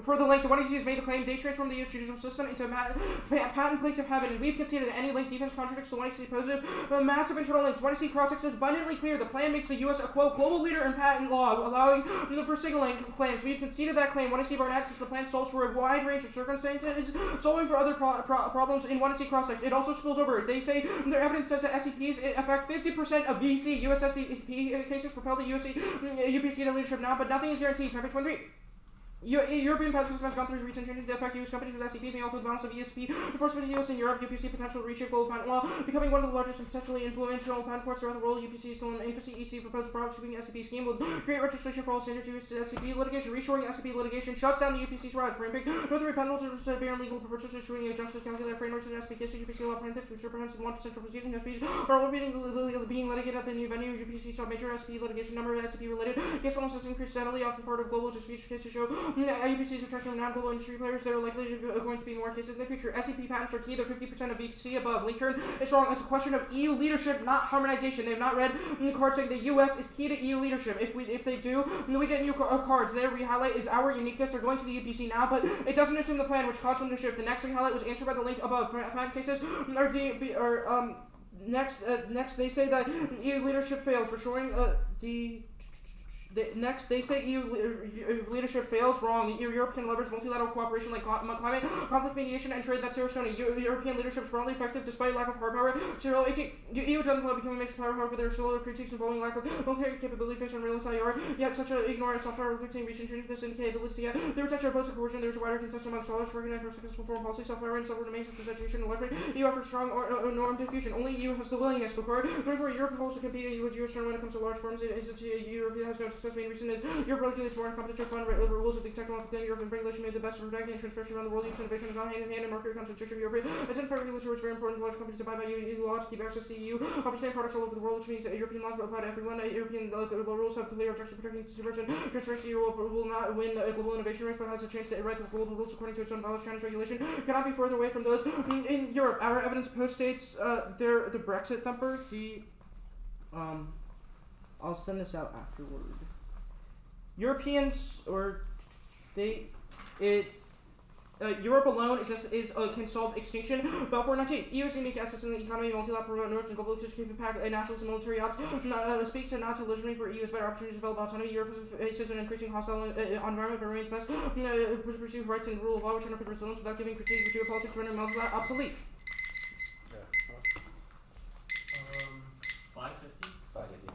Speaker 4: For the length, the 1EC has made the claim they transformed the U.S. judicial system into a patent plaintiff heaven, and we've conceded any link defense contradicts the 1EC positive. Massive internal links. 1EC cross-ex is abundantly clear. The plan makes the U.S. a quote global leader in patent law, allowing for signaling claims. We've conceded that claim. 1EC Barnett says the plan solves for a wide range of circumstances, solving for other problems in 1EC cross-ex. It also spills over. They say their evidence says that SCPs affect 50% of VC U.S. SCP cases, propel the UPC into leadership now, but nothing is guaranteed. Paragraph 23. European patent system has gone through recent changes that affect U.S. companies with SCP, may alter the balance of ESP enforcement in U.S. and Europe. UPC potential to reshape global patent law, becoming one of the largest and potentially influential patent courts around the world. UPC is still in infancy. EC proposed broad sweeping SCP scheme will create registration for all standard use SCP litigation. Reshoring SCP litigation shuts down the UPC's rise. Ramping Northern penalties to severe and legal purposes, issuing injunctions to calculate frameworks in SCP cases. UPC law plaintiffs, which represents 1% proceeding SCPs, are all being litigated at the new venue. UPC saw major SCP litigation number of SCP related case losses has increased steadily, often part of global disputes cases show UPC's attracting non-global industry players. There are likely going to be more cases in the future. SCP patents are key to 50% of VC above. Link turn is wrong. It's a question of EU leadership, not harmonization. They have not read the card saying the US is key to EU leadership. If they do, we get new cards. There we highlight is our uniqueness. They're going to the UPC now, but it doesn't assume the plan, which caused them to shift. The next we highlight was answered by the link above. Patent cases Next they say that EU leadership fails, restoring the Next, they say EU leadership fails. Wrong. Europe can leverage multilateral cooperation like climate, conflict mediation, and trade. That's Sarasota. European leadership is broadly effective despite lack of hard power. Serial 18. EU doesn't become a major power, however, there are still critiques involving lack of military capabilities based on realist IR. Yet, such a ignore soft power reflecting recent changes. This indicate ability to get. There was such a opposed coercion. There was a wider consensus among scholars to recognize more successful foreign policy, soft power, and several domains such as education and enlargement. EU offers strong norm diffusion. Only EU has the willingness to acquire. Therefore, Europe also compete with US when it comes to large firms. Europe has no success. Main reason is Europe regulates more competition fund rules of the technological claim. European regulation made the best for protecting and transparency around the world. Use innovation is not hand in hand in market concentration. Europe as in part regulatory is very important. Large companies abide by EU law to keep access to EU. Offer same products all over the world, which means that European laws will apply to everyone. European rules have clear objectives protecting consumers and transparency. Europe will not win a global innovation race, but has a chance to write the global rules according to its own values. China's regulation cannot be further away from those in Europe. Our evidence postdates the Brexit thumper. I'll send this out afterward. Europeans Europe alone can solve extinction. Balfour 19. EU's unique assets in the economy, multilateral norms, and global keeping pack nationals and military odds speaks not to legitimately for EU's better opportunities to develop autonomy. Europe faces an increasing hostile environment, but remains best pursue rights and rule of law, which underpin resilience without giving critique of geopolitics, rendering multilateral obsolete.
Speaker 5: 550.
Speaker 8: 550.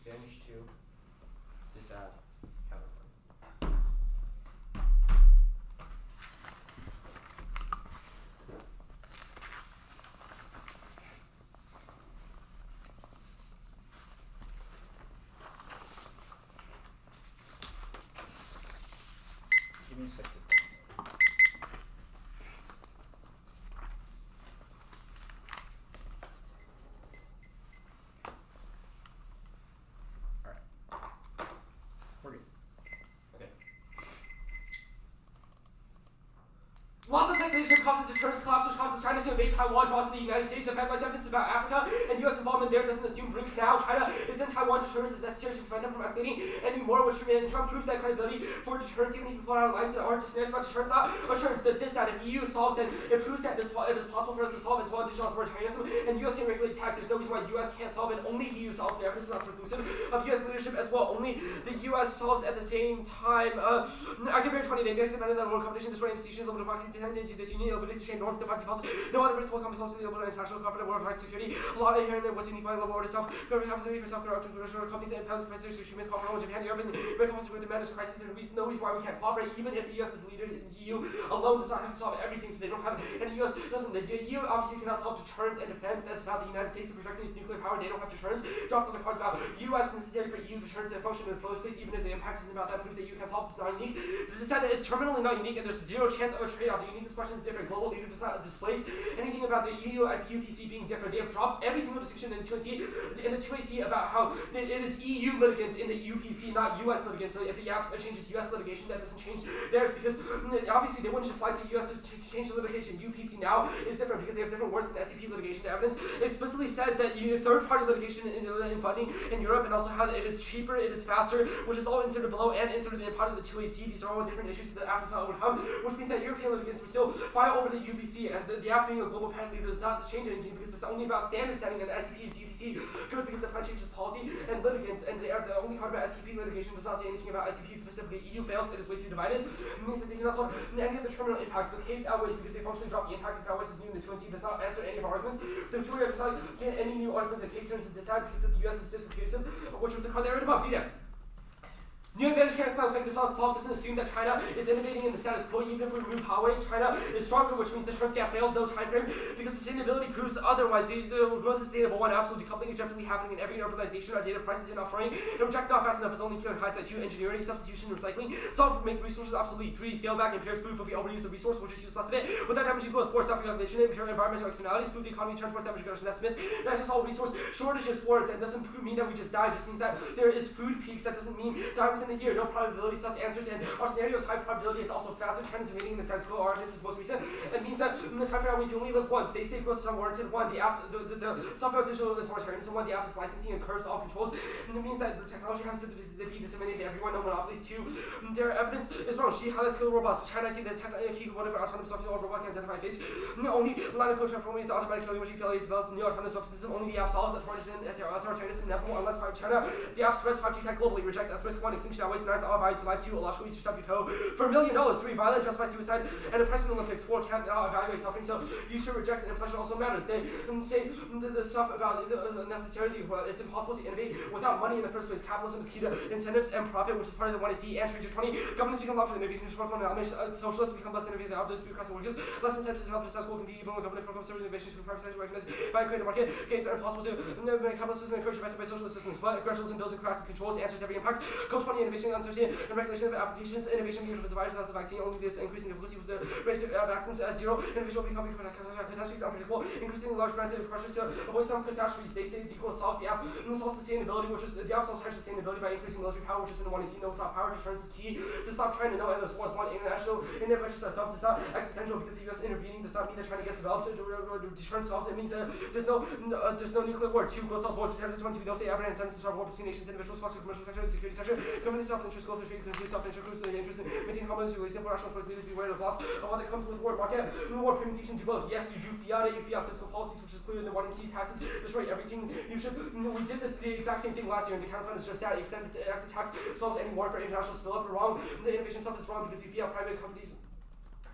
Speaker 5: Advantage 2, disadd, counter 1.
Speaker 2: Give me a sec to
Speaker 1: Loss of technology causes deterrence collapse, which causes China to invade Taiwan, draws in the United States, and by evidence about Africa, and U.S. involvement there doesn't assume brink now. China is in Taiwan, deterrence is necessary to prevent them from escalating anymore, which Trump proves that credibility for deterrence, even if people are lines that aren't just about deterrence, not assurance. That this that if EU solves, then it proves that it is possible for us to solve as well digital authoritarianism, and U.S. can regulate tech. There's no reason why U.S. can't solve it. Only EU solves. The evidence is not conclusive of U.S. leadership as well. Only the U.S. solves at the same time. I compare 20 days, independent of world competition, destroying institutions, limited democracy, into this union, ability to change norms, define defaults. No other principle come close to the ability of international competitive world rights security. A lot of here and there was unique by level order self. Government capacity for self-correcting commercial companies and impose prices which humans call for Japan, Europe, and America wants to manage crisis. There's no reason why we can't cooperate, even if the U.S. is leader in the EU alone does not have to solve everything, so they don't have it. And the U.S. doesn't. The EU obviously cannot solve deterrence and defense. That's about the United States and protecting its nuclear power. They don't have deterrence. Dropped on the cards about U.S. necessary for EU deterrence and function in flow space, even if the impact isn't about that, proves that you can solve. It's not unique. The dissent is terminally not unique, and there's zero chance of a trade-off. The uniqueness question is different. Global leader does not display place anything about the EU and UPC being different. They have dropped every single distinction in the 2AC about how it is EU litigants in the UPC, not US litigants. So if the AF changes US litigation, that doesn't change theirs, because obviously they wouldn't just fly to US to change the litigation. UPC now is different because they have different words than the SCP litigation. The evidence explicitly says that third-party litigation in funding in Europe, and also how it is cheaper, it is faster, which is all inserted below and inserted in part of the 2AC. These are all different issues that AF does not overcome, which means that European litigants would still fight over the UPC, and the AF being a global patent leader does not change anything, because it's only about standard setting, and the SCP is UPC good because the French changes policy and litigants, and the only part about SCP litigation does not say anything about SCP specifically. EU fails, it is way too divided. It means that they cannot solve any of the terminal impacts. The case outweighs because they functionally drop the impact of outweighs is new in the 2AC, does not answer any of our arguments. The majority of decided any new arguments in case turns to decide because the US is still subjective, which was the card they read above. DDEF. New advantage can't make this solve this and assume that China is innovating in the status quo. Even if we remove Huawei, China is stronger, which means the assurance gap fails, no time frame, because sustainability proves otherwise. The growth is sustainable. One, absolute decoupling is generally happening in every urbanization. Our data prices in offshoring. And reject not fast enough. It's only clear in hindsight. 2, engineering, substitution, recycling. Solve makes resources obsolete. 3, scale back impairs proof of the overuse of resource, which is use less of it. Without damaging growth. 4, self-regulation, impair environmental externalities, prove the economy, transport damage reduction estimate. Not just all resource shortages words, and doesn't mean that we just die. It just means that there is food peaks. That doesn't mean die within a year. No probability. Such answers, and our scenario is high probability. It's also faster. Trends invading the status quo. Our evidence is most recent. It means that in the time frame we only live once. They say growth is unwarranted. 1, the software digital is authoritarianism. 1, the app is licensing and curbs all controls. And it means that the technology has to be disseminated to everyone. No monopolies. 2, their evidence is wrong. She highlights skill robots. China see the key component for autonomous weapons or robot can identify face. Only line of code transforming is automatic killing, which PLA developed new autonomous weapon system. Only the app solves authoritarianism level unless 5 China. The app spreads 5G tech globally. Reject S risk 1, extinction outweighs 9 all value to life. 2, illogical research stub your toe for $1 million. 3, violent justified suicide and oppression Olympics. 4, can't evaluate suffering, so you should reject it, and pleasure also matters. They say the stuff about necessarily it's impossible to innovate without money in the first place. Capitalism is key to incentives and profit, which is part of the 1AC and Stranger 20. Governments become lawful innovation, historical and socialists become less innovative, others become workers, less incentive to develop successful can be even when government programs serve innovation to privatize recognize by creating market gains are impossible to make capitalism encourage by socialist systems, but gradualism builds and corrects and controls answers every impact. Code 20, innovation, uncertainty, and regulation of applications. Innovation because the virus, not the vaccine. Only this increasing difficulty was the rate of vaccines at 0. Innovation will become catastrophes unpredictable, increasing large branches of pressure to avoid some catastrophes. They say the equal solves the app and solves sustainability, which is the app solves higher sustainability by increasing military power, which is in the 1AC. No stop power deterrence is key to stop trying to know endless wars. 1, international interventions are dumped. It's not existential because the US intervening does not mean that China gets developed. Deterrence solves it means that there's no nuclear war. 2, growth solves war. 22, don't say ever incentives to start war between nations, individuals, flux of commercial sector, security sector. Government self-interest, growth, trade, self-interest, groups, the interest in maintaining harmonious relations, rational choice, leaders beware of loss of what that comes with war market. War permutation to both. Yes, you do fiat it, you fiat fiscal policies, which is clear in the 1AC taxes, destroy everything. You should. We did this the exact same thing last year, and the counterfund is just that. Extended exit tax solves any war for international spill up. Wrong. The innovation stuff is wrong because you fiat private companies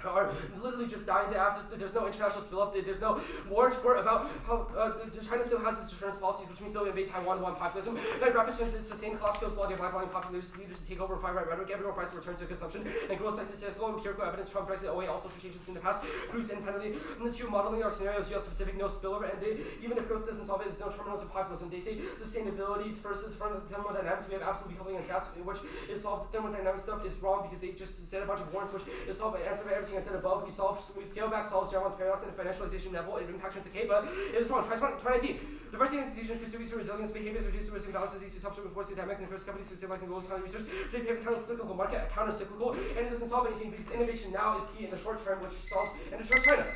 Speaker 1: are literally just dying to after. There's no international spill up. There's no warrant for about how China still has its deterrence policies, which means they'll invade Taiwan, want populism. And rapid trends is sustained collapse skills, quality of life, allowing popular leaders to take over, fight right rhetoric, everyone fights to return to consumption, and growth statistical empirical evidence, Trump, Brexit, away all social changes in the past, proves independently. And the 2, modeling our scenarios, US specific, no spillover, and even if growth doesn't solve it, it's no terminal to populism. They say sustainability versus thermodynamics, we have absolute decoupling and stats, which is solved. Thermodynamic stuff is wrong because they just said a bunch of warrants, which is solved by answer everything I said above. We scale back solves Jevon's paradox and financialization level. It impacts decay, but it is wrong. Try 2019. Diversity in institutions contributes to resilience. Behaviors reduce the risk of imbalances due to self-serving force dynamics and first companies to stabilizing global economy research. They behave counter-cyclical market, counter-cyclical, and it doesn't solve anything because innovation now is key in the short term, which solves and destroys China.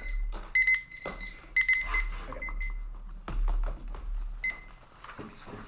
Speaker 1: Okay.
Speaker 2: 652.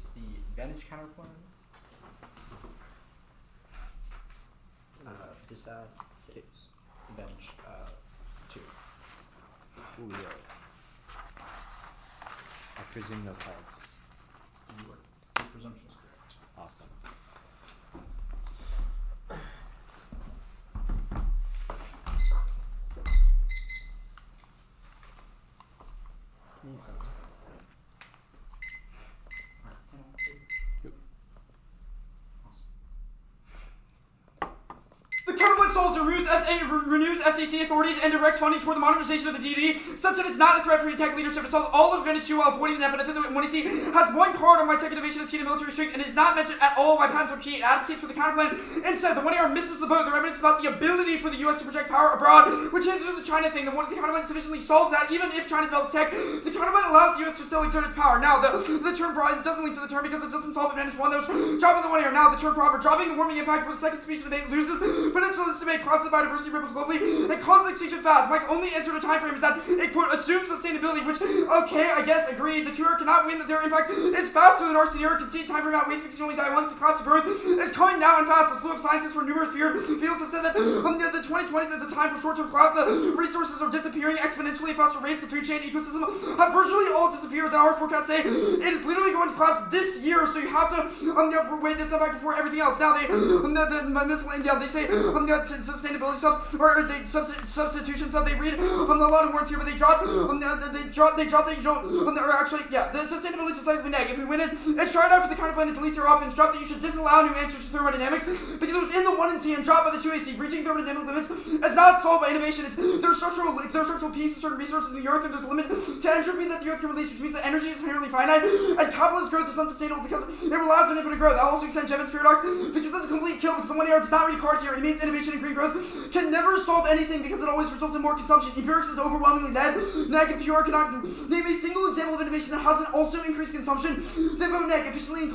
Speaker 2: it's the advantage counterpoint. Disadvantage 2.
Speaker 8: Ooh, yeah. I presume no cards.
Speaker 2: Your presumption is correct.
Speaker 8: Awesome.
Speaker 7: The counterpoint solves and renews SEC authorities and directs funding toward the modernization of the DoD, such that it's not a threat for tech leadership. It solves all of Advantage 2 while avoiding that benefit. When you see has one card on my tech innovation is key to military strength, and it is not mentioned at all why patents are key. It advocates for the counterplan. Instead, the 1AR misses the boat. Their evidence about the ability for the U.S. to project power abroad, which hinges on the China thing. The counterplan sufficiently solves that, even if China develops tech. The counterplan allows the U.S. to still exert its power. Now, the term broad doesn't link to the term because it doesn't solve Advantage 1. That was dropping the 1AR. Now, the term proper, dropping the warming impact for the second speech debate loses. Potential this debate causes biodiversity ripples globally and causes extinction fast. Mike's only answer to time frame is that it, quote, assumes sustainability, which, okay, I guess, agreed. The Tour cannot win that their impact is faster than ours. The Tour concede time frame outweighs because you only die once. The cost of growth is coming now and fast. A slew of scientists from numerous fields have said that the 2020s is a time for short-term collapse. Resources are disappearing exponentially at faster rates. The food chain ecosystem have virtually all disappeared. As our forecasts say, it is literally going to collapse this year, so you have to weigh this impact before everything else. Now, they say sustainability stuff, or they substitution stuff. They read a lot of words here, but they drop that you don't, or actually, yeah, the sustainability is decisively negative. If we win it, it's tried out for the counterplan and deletes your offense. Drop that you should disallow new answers to thermodynamics because it was in the 1 and C and dropped by the 2 AC. Reaching thermodynamic limits is not solved by innovation. It's their structural piece of certain resources in the earth, and there's a limit to entropy that the earth can release, which means that energy is inherently finite, and capitalist growth is unsustainable because it relies on infinite growth. I'll also extend Jevons paradox because that's a complete kill because the 1AR does not read a card here. It means innovation and green growth can never solve anything because it always results in more consumption. Empirics is overwhelmingly negative. The UR cannot name a single example of innovation that hasn't also increased consumption. The vote neg efficiently in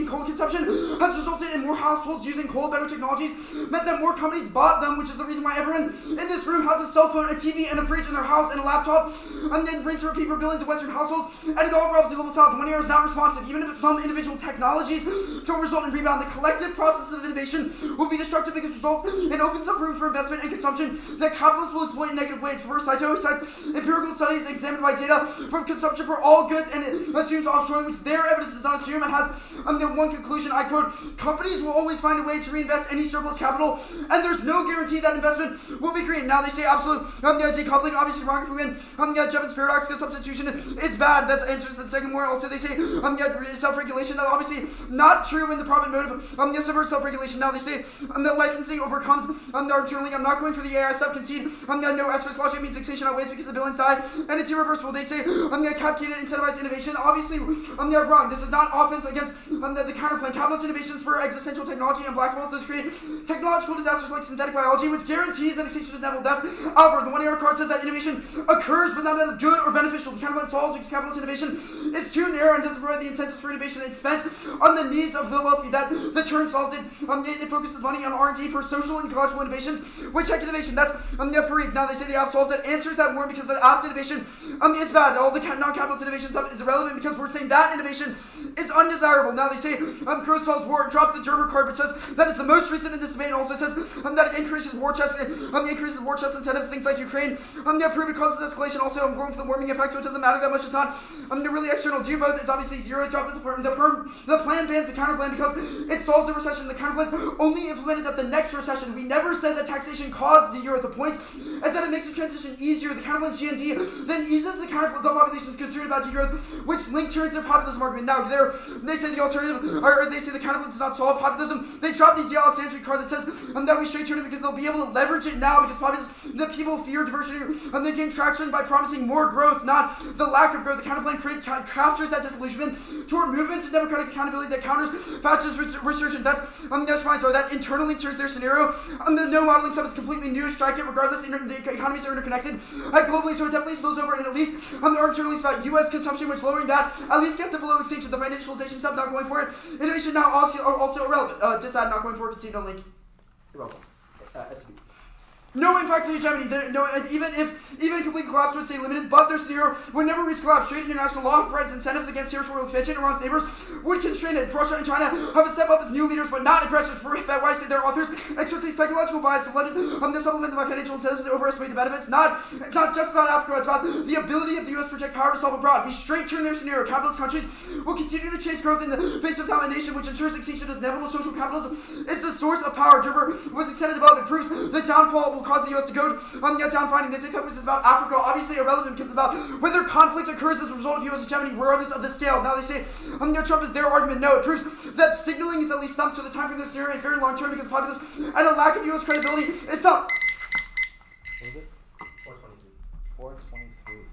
Speaker 7: coal consumption has resulted in more households using coal. Better technologies meant that more companies bought them, which is the reason why everyone in this room has a cell phone, a TV, and a fridge in their house, and a laptop, and then rents repeat for billions of Western households, and it all robs the global south. The 1AR is not responsive. Even if some individual technologies don't result in rebound, the collective process of innovation will be destructive because it results and opens up room for investment and consumption that capitalists will exploit in negative ways. First, Saito cites empirical studies examined by data for consumption for all goods, and it assumes offshoring, which their evidence does not assume, and has the one conclusion, I quote, companies will always find a way to reinvest any surplus capital, and there's no guarantee that investment will be green. Now they say absolute decoupling, obviously wrong if we win. Jevons paradox, because substitution is bad. That's answers to the second one. Also they say self-regulation, that's obviously not true in the profit motive. Subvert self-regulation. Now they say that licensing overcomes internally. I'm not going for the AI stuff. Concede. No S logic means extinction outweighs because the billions die, and it's irreversible. They say capitated incentivized innovation. Obviously, they're wrong. This is not offense against the counterplan. Capitalist innovations for existential technology and black holes. Those create technological disasters like synthetic biology, which guarantees that extinction is inevitable. That's Albert. The 1AR card says that innovation occurs, but not as good or beneficial. The counterplan solves because capitalist innovation is too narrow and doesn't provide the incentives for innovation. It's spent on the needs of the wealthy. That the turn solves it. It focuses money on R&D for social and ecological innovations. Which tech innovation? That's Farik. Now they say the app solves that, answers that word because the app's innovation is bad. All the non-capitalist innovation stuff is irrelevant because we're saying that innovation is undesirable. Now they say growth solves war. Drop the German card, which says that is the most recent in this debate. And also says that it increases war chest incentives, things like Ukraine. They prove it causes escalation. Also, I'm going for the warming impact, so it doesn't matter that much. It's not really external. Do both. It's obviously zero. Drop the plan bans the counterplan because it solves the recession. The counterplan's only implemented that the next recession. We never said that taxation caused the euro. The point is that it makes the transition easier. The counterplan GND then eases the population's concern about degrowth, which link turns their populism argument. Now, they say the alternative, or they say the counterplan does not solve populism. They drop the Alessandri card that says that we straight turn it because they'll be able to leverage it now because populism, the people fear diversity and they gain traction by promising more growth, not the lack of growth. The counterplan captures that disillusionment toward movements and democratic accountability that counters fascist resurgence. That's fine. So that internally turns their scenario. The no modeling stuff is completely new. Strike it regardless. The economies are interconnected globally, so it definitely spills over. And at least our internally about U.S. consumption, which lowering that at least gets it below extinction. The financialization stuff not going for it. Innovation now also irrelevant. Disad not going for it. Concede no link. Irrelevant. SB. No impact to hegemony. Even complete collapse would stay limited, but their scenario would never reach collapse. Straight international law provides incentives against territorial expansion. Iran's neighbors would constrain it. Russia and China have to step up as new leaders, but not aggressors. For if that why say their authors express a psychological bias have led this supplement by financial incentives to overestimate the benefits. It's not just about Africa. It's about the ability of the U.S. to project power to solve abroad. We straight turn their scenario. Capitalist countries will continue to chase growth in the face of domination, which ensures extinction as inevitable. Social capitalism is the source of power. Gerber was extended above. It proves the downfall will cause the U.S. to go down finding. They say focus is about Africa, obviously irrelevant because it's about whether conflict occurs as a result of U.S. hegemony, regardless of the scale. Now they say Trump is their argument. No, it proves that signaling is at least stumped. So the time frame of their scenario is very long term because populace and a lack of U.S. credibility is stumped.
Speaker 8: What was it?
Speaker 5: 423.
Speaker 8: 423.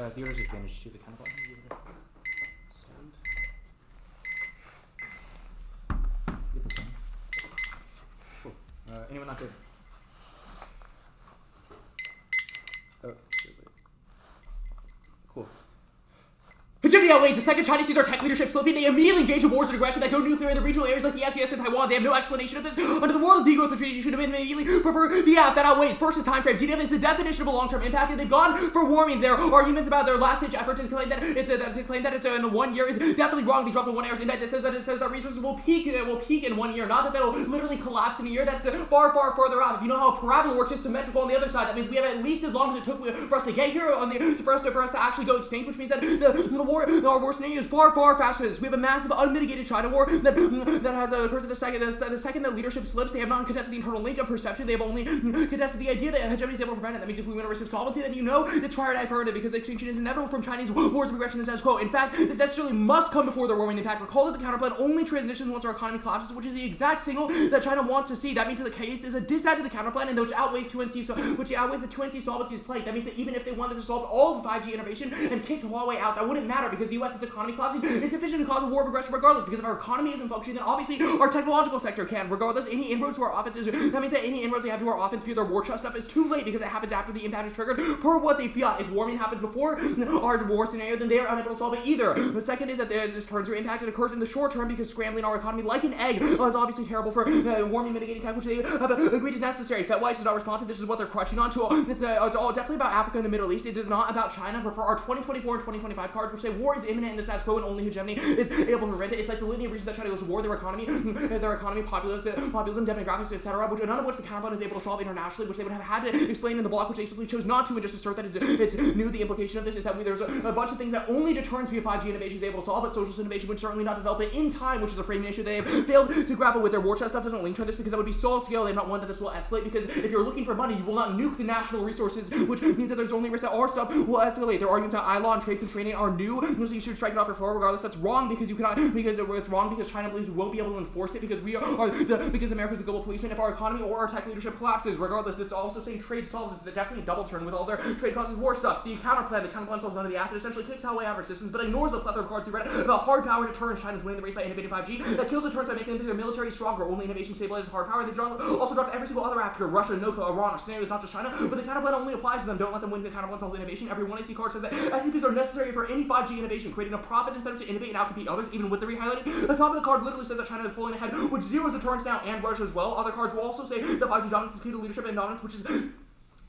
Speaker 8: The order's advantage to the counterpart.
Speaker 1: Send.
Speaker 8: Get the thing. Cool. Anyone not good? Oh, cool.
Speaker 4: Hegemony outweighs. The second Chinese sees our tech leadership slipping, they immediately engage in wars of aggression that go nuclear in the regional areas like the SES and Taiwan. They have no explanation of this. Under the world of degrowth, the treaty should have been immediately prefer the app that outweighs. First is time frame. DDM is the definition of a long-term impact, and they've gone for warming. Their arguments about their last-ditch effort to claim that it's in 1 year is definitely wrong. They dropped the 1 hour's index that says that resources will peak in 1 year, not that they'll literally collapse in a year. That's far further out. If you know how a parabola works, it's symmetrical on the other side. That means we have at least as long as it took for us to get here for us to actually go extinct, which means that our war scenario is far faster than this. We have a massive unmitigated China war that has occurs the second that leadership slips. They have not contested the internal link of perception. They have only contested the idea that hegemony is able to prevent it. That means if we win a risk of solvency, then you know the triad heard it, because extinction is inevitable from Chinese wars of aggression and status quo. In fact, this necessarily must come before their warming impact. Recall that the counterplan only transitions once our economy collapses, which is the exact signal that China wants to see. That means that the case is a disadd to the counterplan, and which outweighs the 2NC solvency's plank. That means that even if they wanted to solve all of 5G innovation and kick Huawei out, that wouldn't matter, because the US's economy collapsing is sufficient to cause a war of aggression regardless. Because if our economy isn't functioning, then obviously our technological sector can. Regardless, any inroads to our offense that means that any inroads they have to our offense via their war chest stuff is too late, because it happens after the impact is triggered per what they fiat. If warming happens before our war scenario, then they are unable to solve it either. The second is that this turns their impact. It occurs in the short term because scrambling our economy like an egg is obviously terrible for warming mitigating tech, which they have agreed is necessary. FedWise is not responsive. This is what they're crutching on to. It's all definitely about Africa and the Middle East. It is not about China. But for our 2024 and 2025 cards, which say war is imminent in the status quo and only hegemony is able to prevent it, it's like the litany of reasons that China goes to war, their economy, populism, demographics, etc., which none of which the counterplan is able to solve internationally, which they would have had to explain in the block, which they explicitly chose not to, and just assert that it's new. The implication of this is that there's a bunch of things that only deterrence via 5G innovation is able to solve, but socialist innovation would certainly not develop it in time, which is a framing issue they have failed to grapple with. Their war chest stuff doesn't link to this, because that would be so scale. They've not wanted that this will escalate, because if you're looking for money, you will not nuke the national resources, which means that there's only risk that our stuff will escalate. Their arguments that ILAW and trade constraining are new, so you should strike it off your floor regardless. That's wrong, because you cannot, because it's wrong because China believes we won't be able to enforce it, because because America's the global policeman if our economy or our tech leadership collapses. Regardless, this is also saying trade solves this. It's definitely a double turn with all their trade causes war stuff. The counterplan solves none of the act. It essentially kicks Huawei out of our systems, but ignores the plethora of cards you read about hard power deterrence. China's winning the race by innovating 5G. That kills the turns by making their military stronger. Only innovation stabilizes hard power. They've also dropped every single other actor, Russia, Nokia, Iran. Our scenario is not just China, but the counterplan only applies to them. Don't let them win. The counterplan solves innovation. Every 1AC card says that SCPs are necessary for any 5G innovation, creating a profit incentive to innovate and outcompete others, even with the rehighlighting. The top of the card literally says that China is pulling ahead, which zeros the turns now, and Russia as well. Other cards will also say that 5G dominance is key to leadership and dominance, which is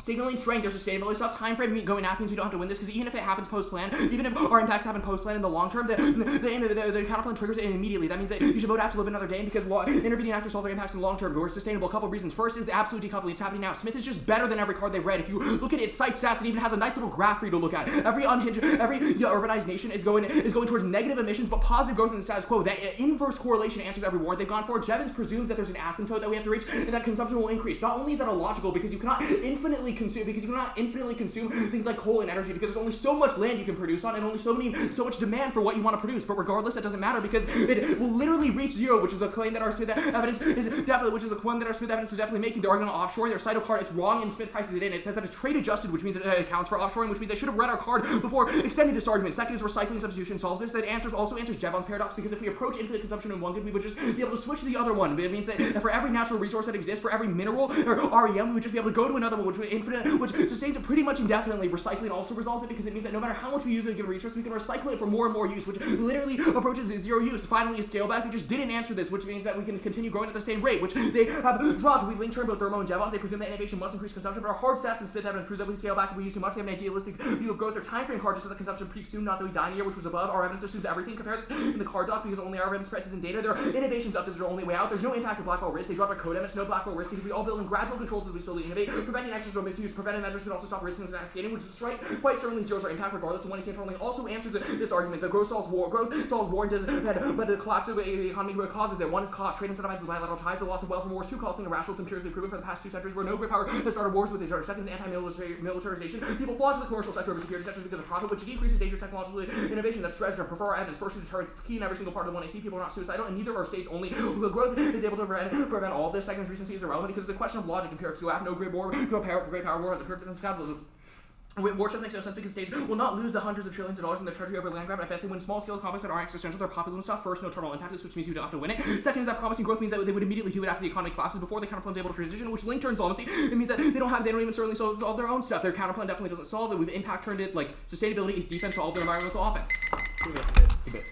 Speaker 4: signaling strength. There's sustainability stuff. Time frame going out means we don't have to win this, because even if it happens post-plan, even if our impacts happen post-plan in the long term, the counterplan triggers it immediately. That means that you should vote out to live another day, because intervening actors solve their impacts in the long term. We're sustainable. A couple of reasons. First is the absolute decoupling. It's happening now. Smith is just better than every card they've read. If you look at its site stats, it even has a nice little graph for you to look at. Every urbanized nation is going towards negative emissions, but positive growth in the status quo. That inverse correlation answers every war they've gone for. Jevons presumes that there's an asymptote that we have to reach, and that consumption will increase. Not only is that illogical, because you cannot infinitely consume things like coal and energy, because there's only so much land you can produce on, and only so much demand for what you want to produce. But regardless, that doesn't matter, because it will literally reach zero, which is the claim that our Smith evidence is definitely making. They're arguing on offshoring. Their Cyto card, it's wrong, and Smith prices it in. It says that it's trade adjusted, which means it accounts for offshoring, which means they should have read our card before extending this argument. Second is recycling substitution solves this. That also answers Jevons paradox, because if we approach infinite consumption in one good, we would just be able to switch to the other one. It means that for every natural resource that exists, for every mineral or REM, we would just be able to go to another one, which sustains it pretty much indefinitely. Recycling also resolves it, because it means that no matter how much we use of a given resource, we can recycle it for more and more use, which literally approaches zero use. Finally, a scale back. We just didn't answer this, which means that we can continue growing at the same rate, which they have dropped. We link term both thermo and Jevon. They presume that innovation must increase consumption, but our hard stats and Smith evidence proves that we scale back if we use too much. They have an idealistic view of growth. Their time frame card just says that consumption peaks soon, not that we die in a year, which was above. Our evidence assumes everything. Compare this in the card doc, because only our evidence prices in data. Their innovations up is their only way out. There's no impact of black hole risk. They drop our code limits, no black hole risk, because we all build in gradual controls as we slowly innovate. Preventing excess or misuse. Preventive measures can also stop risk and cascading, which is quite certainly zeros our impact regardless. And when he also answers this argument. The growth solves war, but the collapse of the economy causes it. One is cost. Trade incentivizes bilateral ties. The loss of wealth from wars. Two, costing irrational. It's empirically proven for the past 2 centuries, where no great power has started wars with each other. Second is anti-militarization. People flock to the commercial sector over security sectors because of profit, which decreases dangerous technological innovation. That's Dresden. Prefer our evidence. First, deterrence. It's key in every single part of the 1AC. People are not suicidal, and neither of our states only. The growth is able to prevent all of this. Second is recency is irrelevant, because it's a question of logic. Empirics go after no great power war has occurred in capitalism. War just makes no sense because states will not lose the hundreds of trillions of dollars in their treasury over land grab, but at best they win small-scale conflicts that aren't existential. They're populism stuff. First, no terminal impact, which means you don't have to win it. Second is that promising growth means that they would immediately do it after the economy collapses before the counterplan's able to transition, which linked to insolvency. It means that they don't even certainly solve their own stuff. Their counterplan definitely doesn't solve it. With impact turned it, like, sustainability is defense to all of their environmental offense.
Speaker 3: Good bit.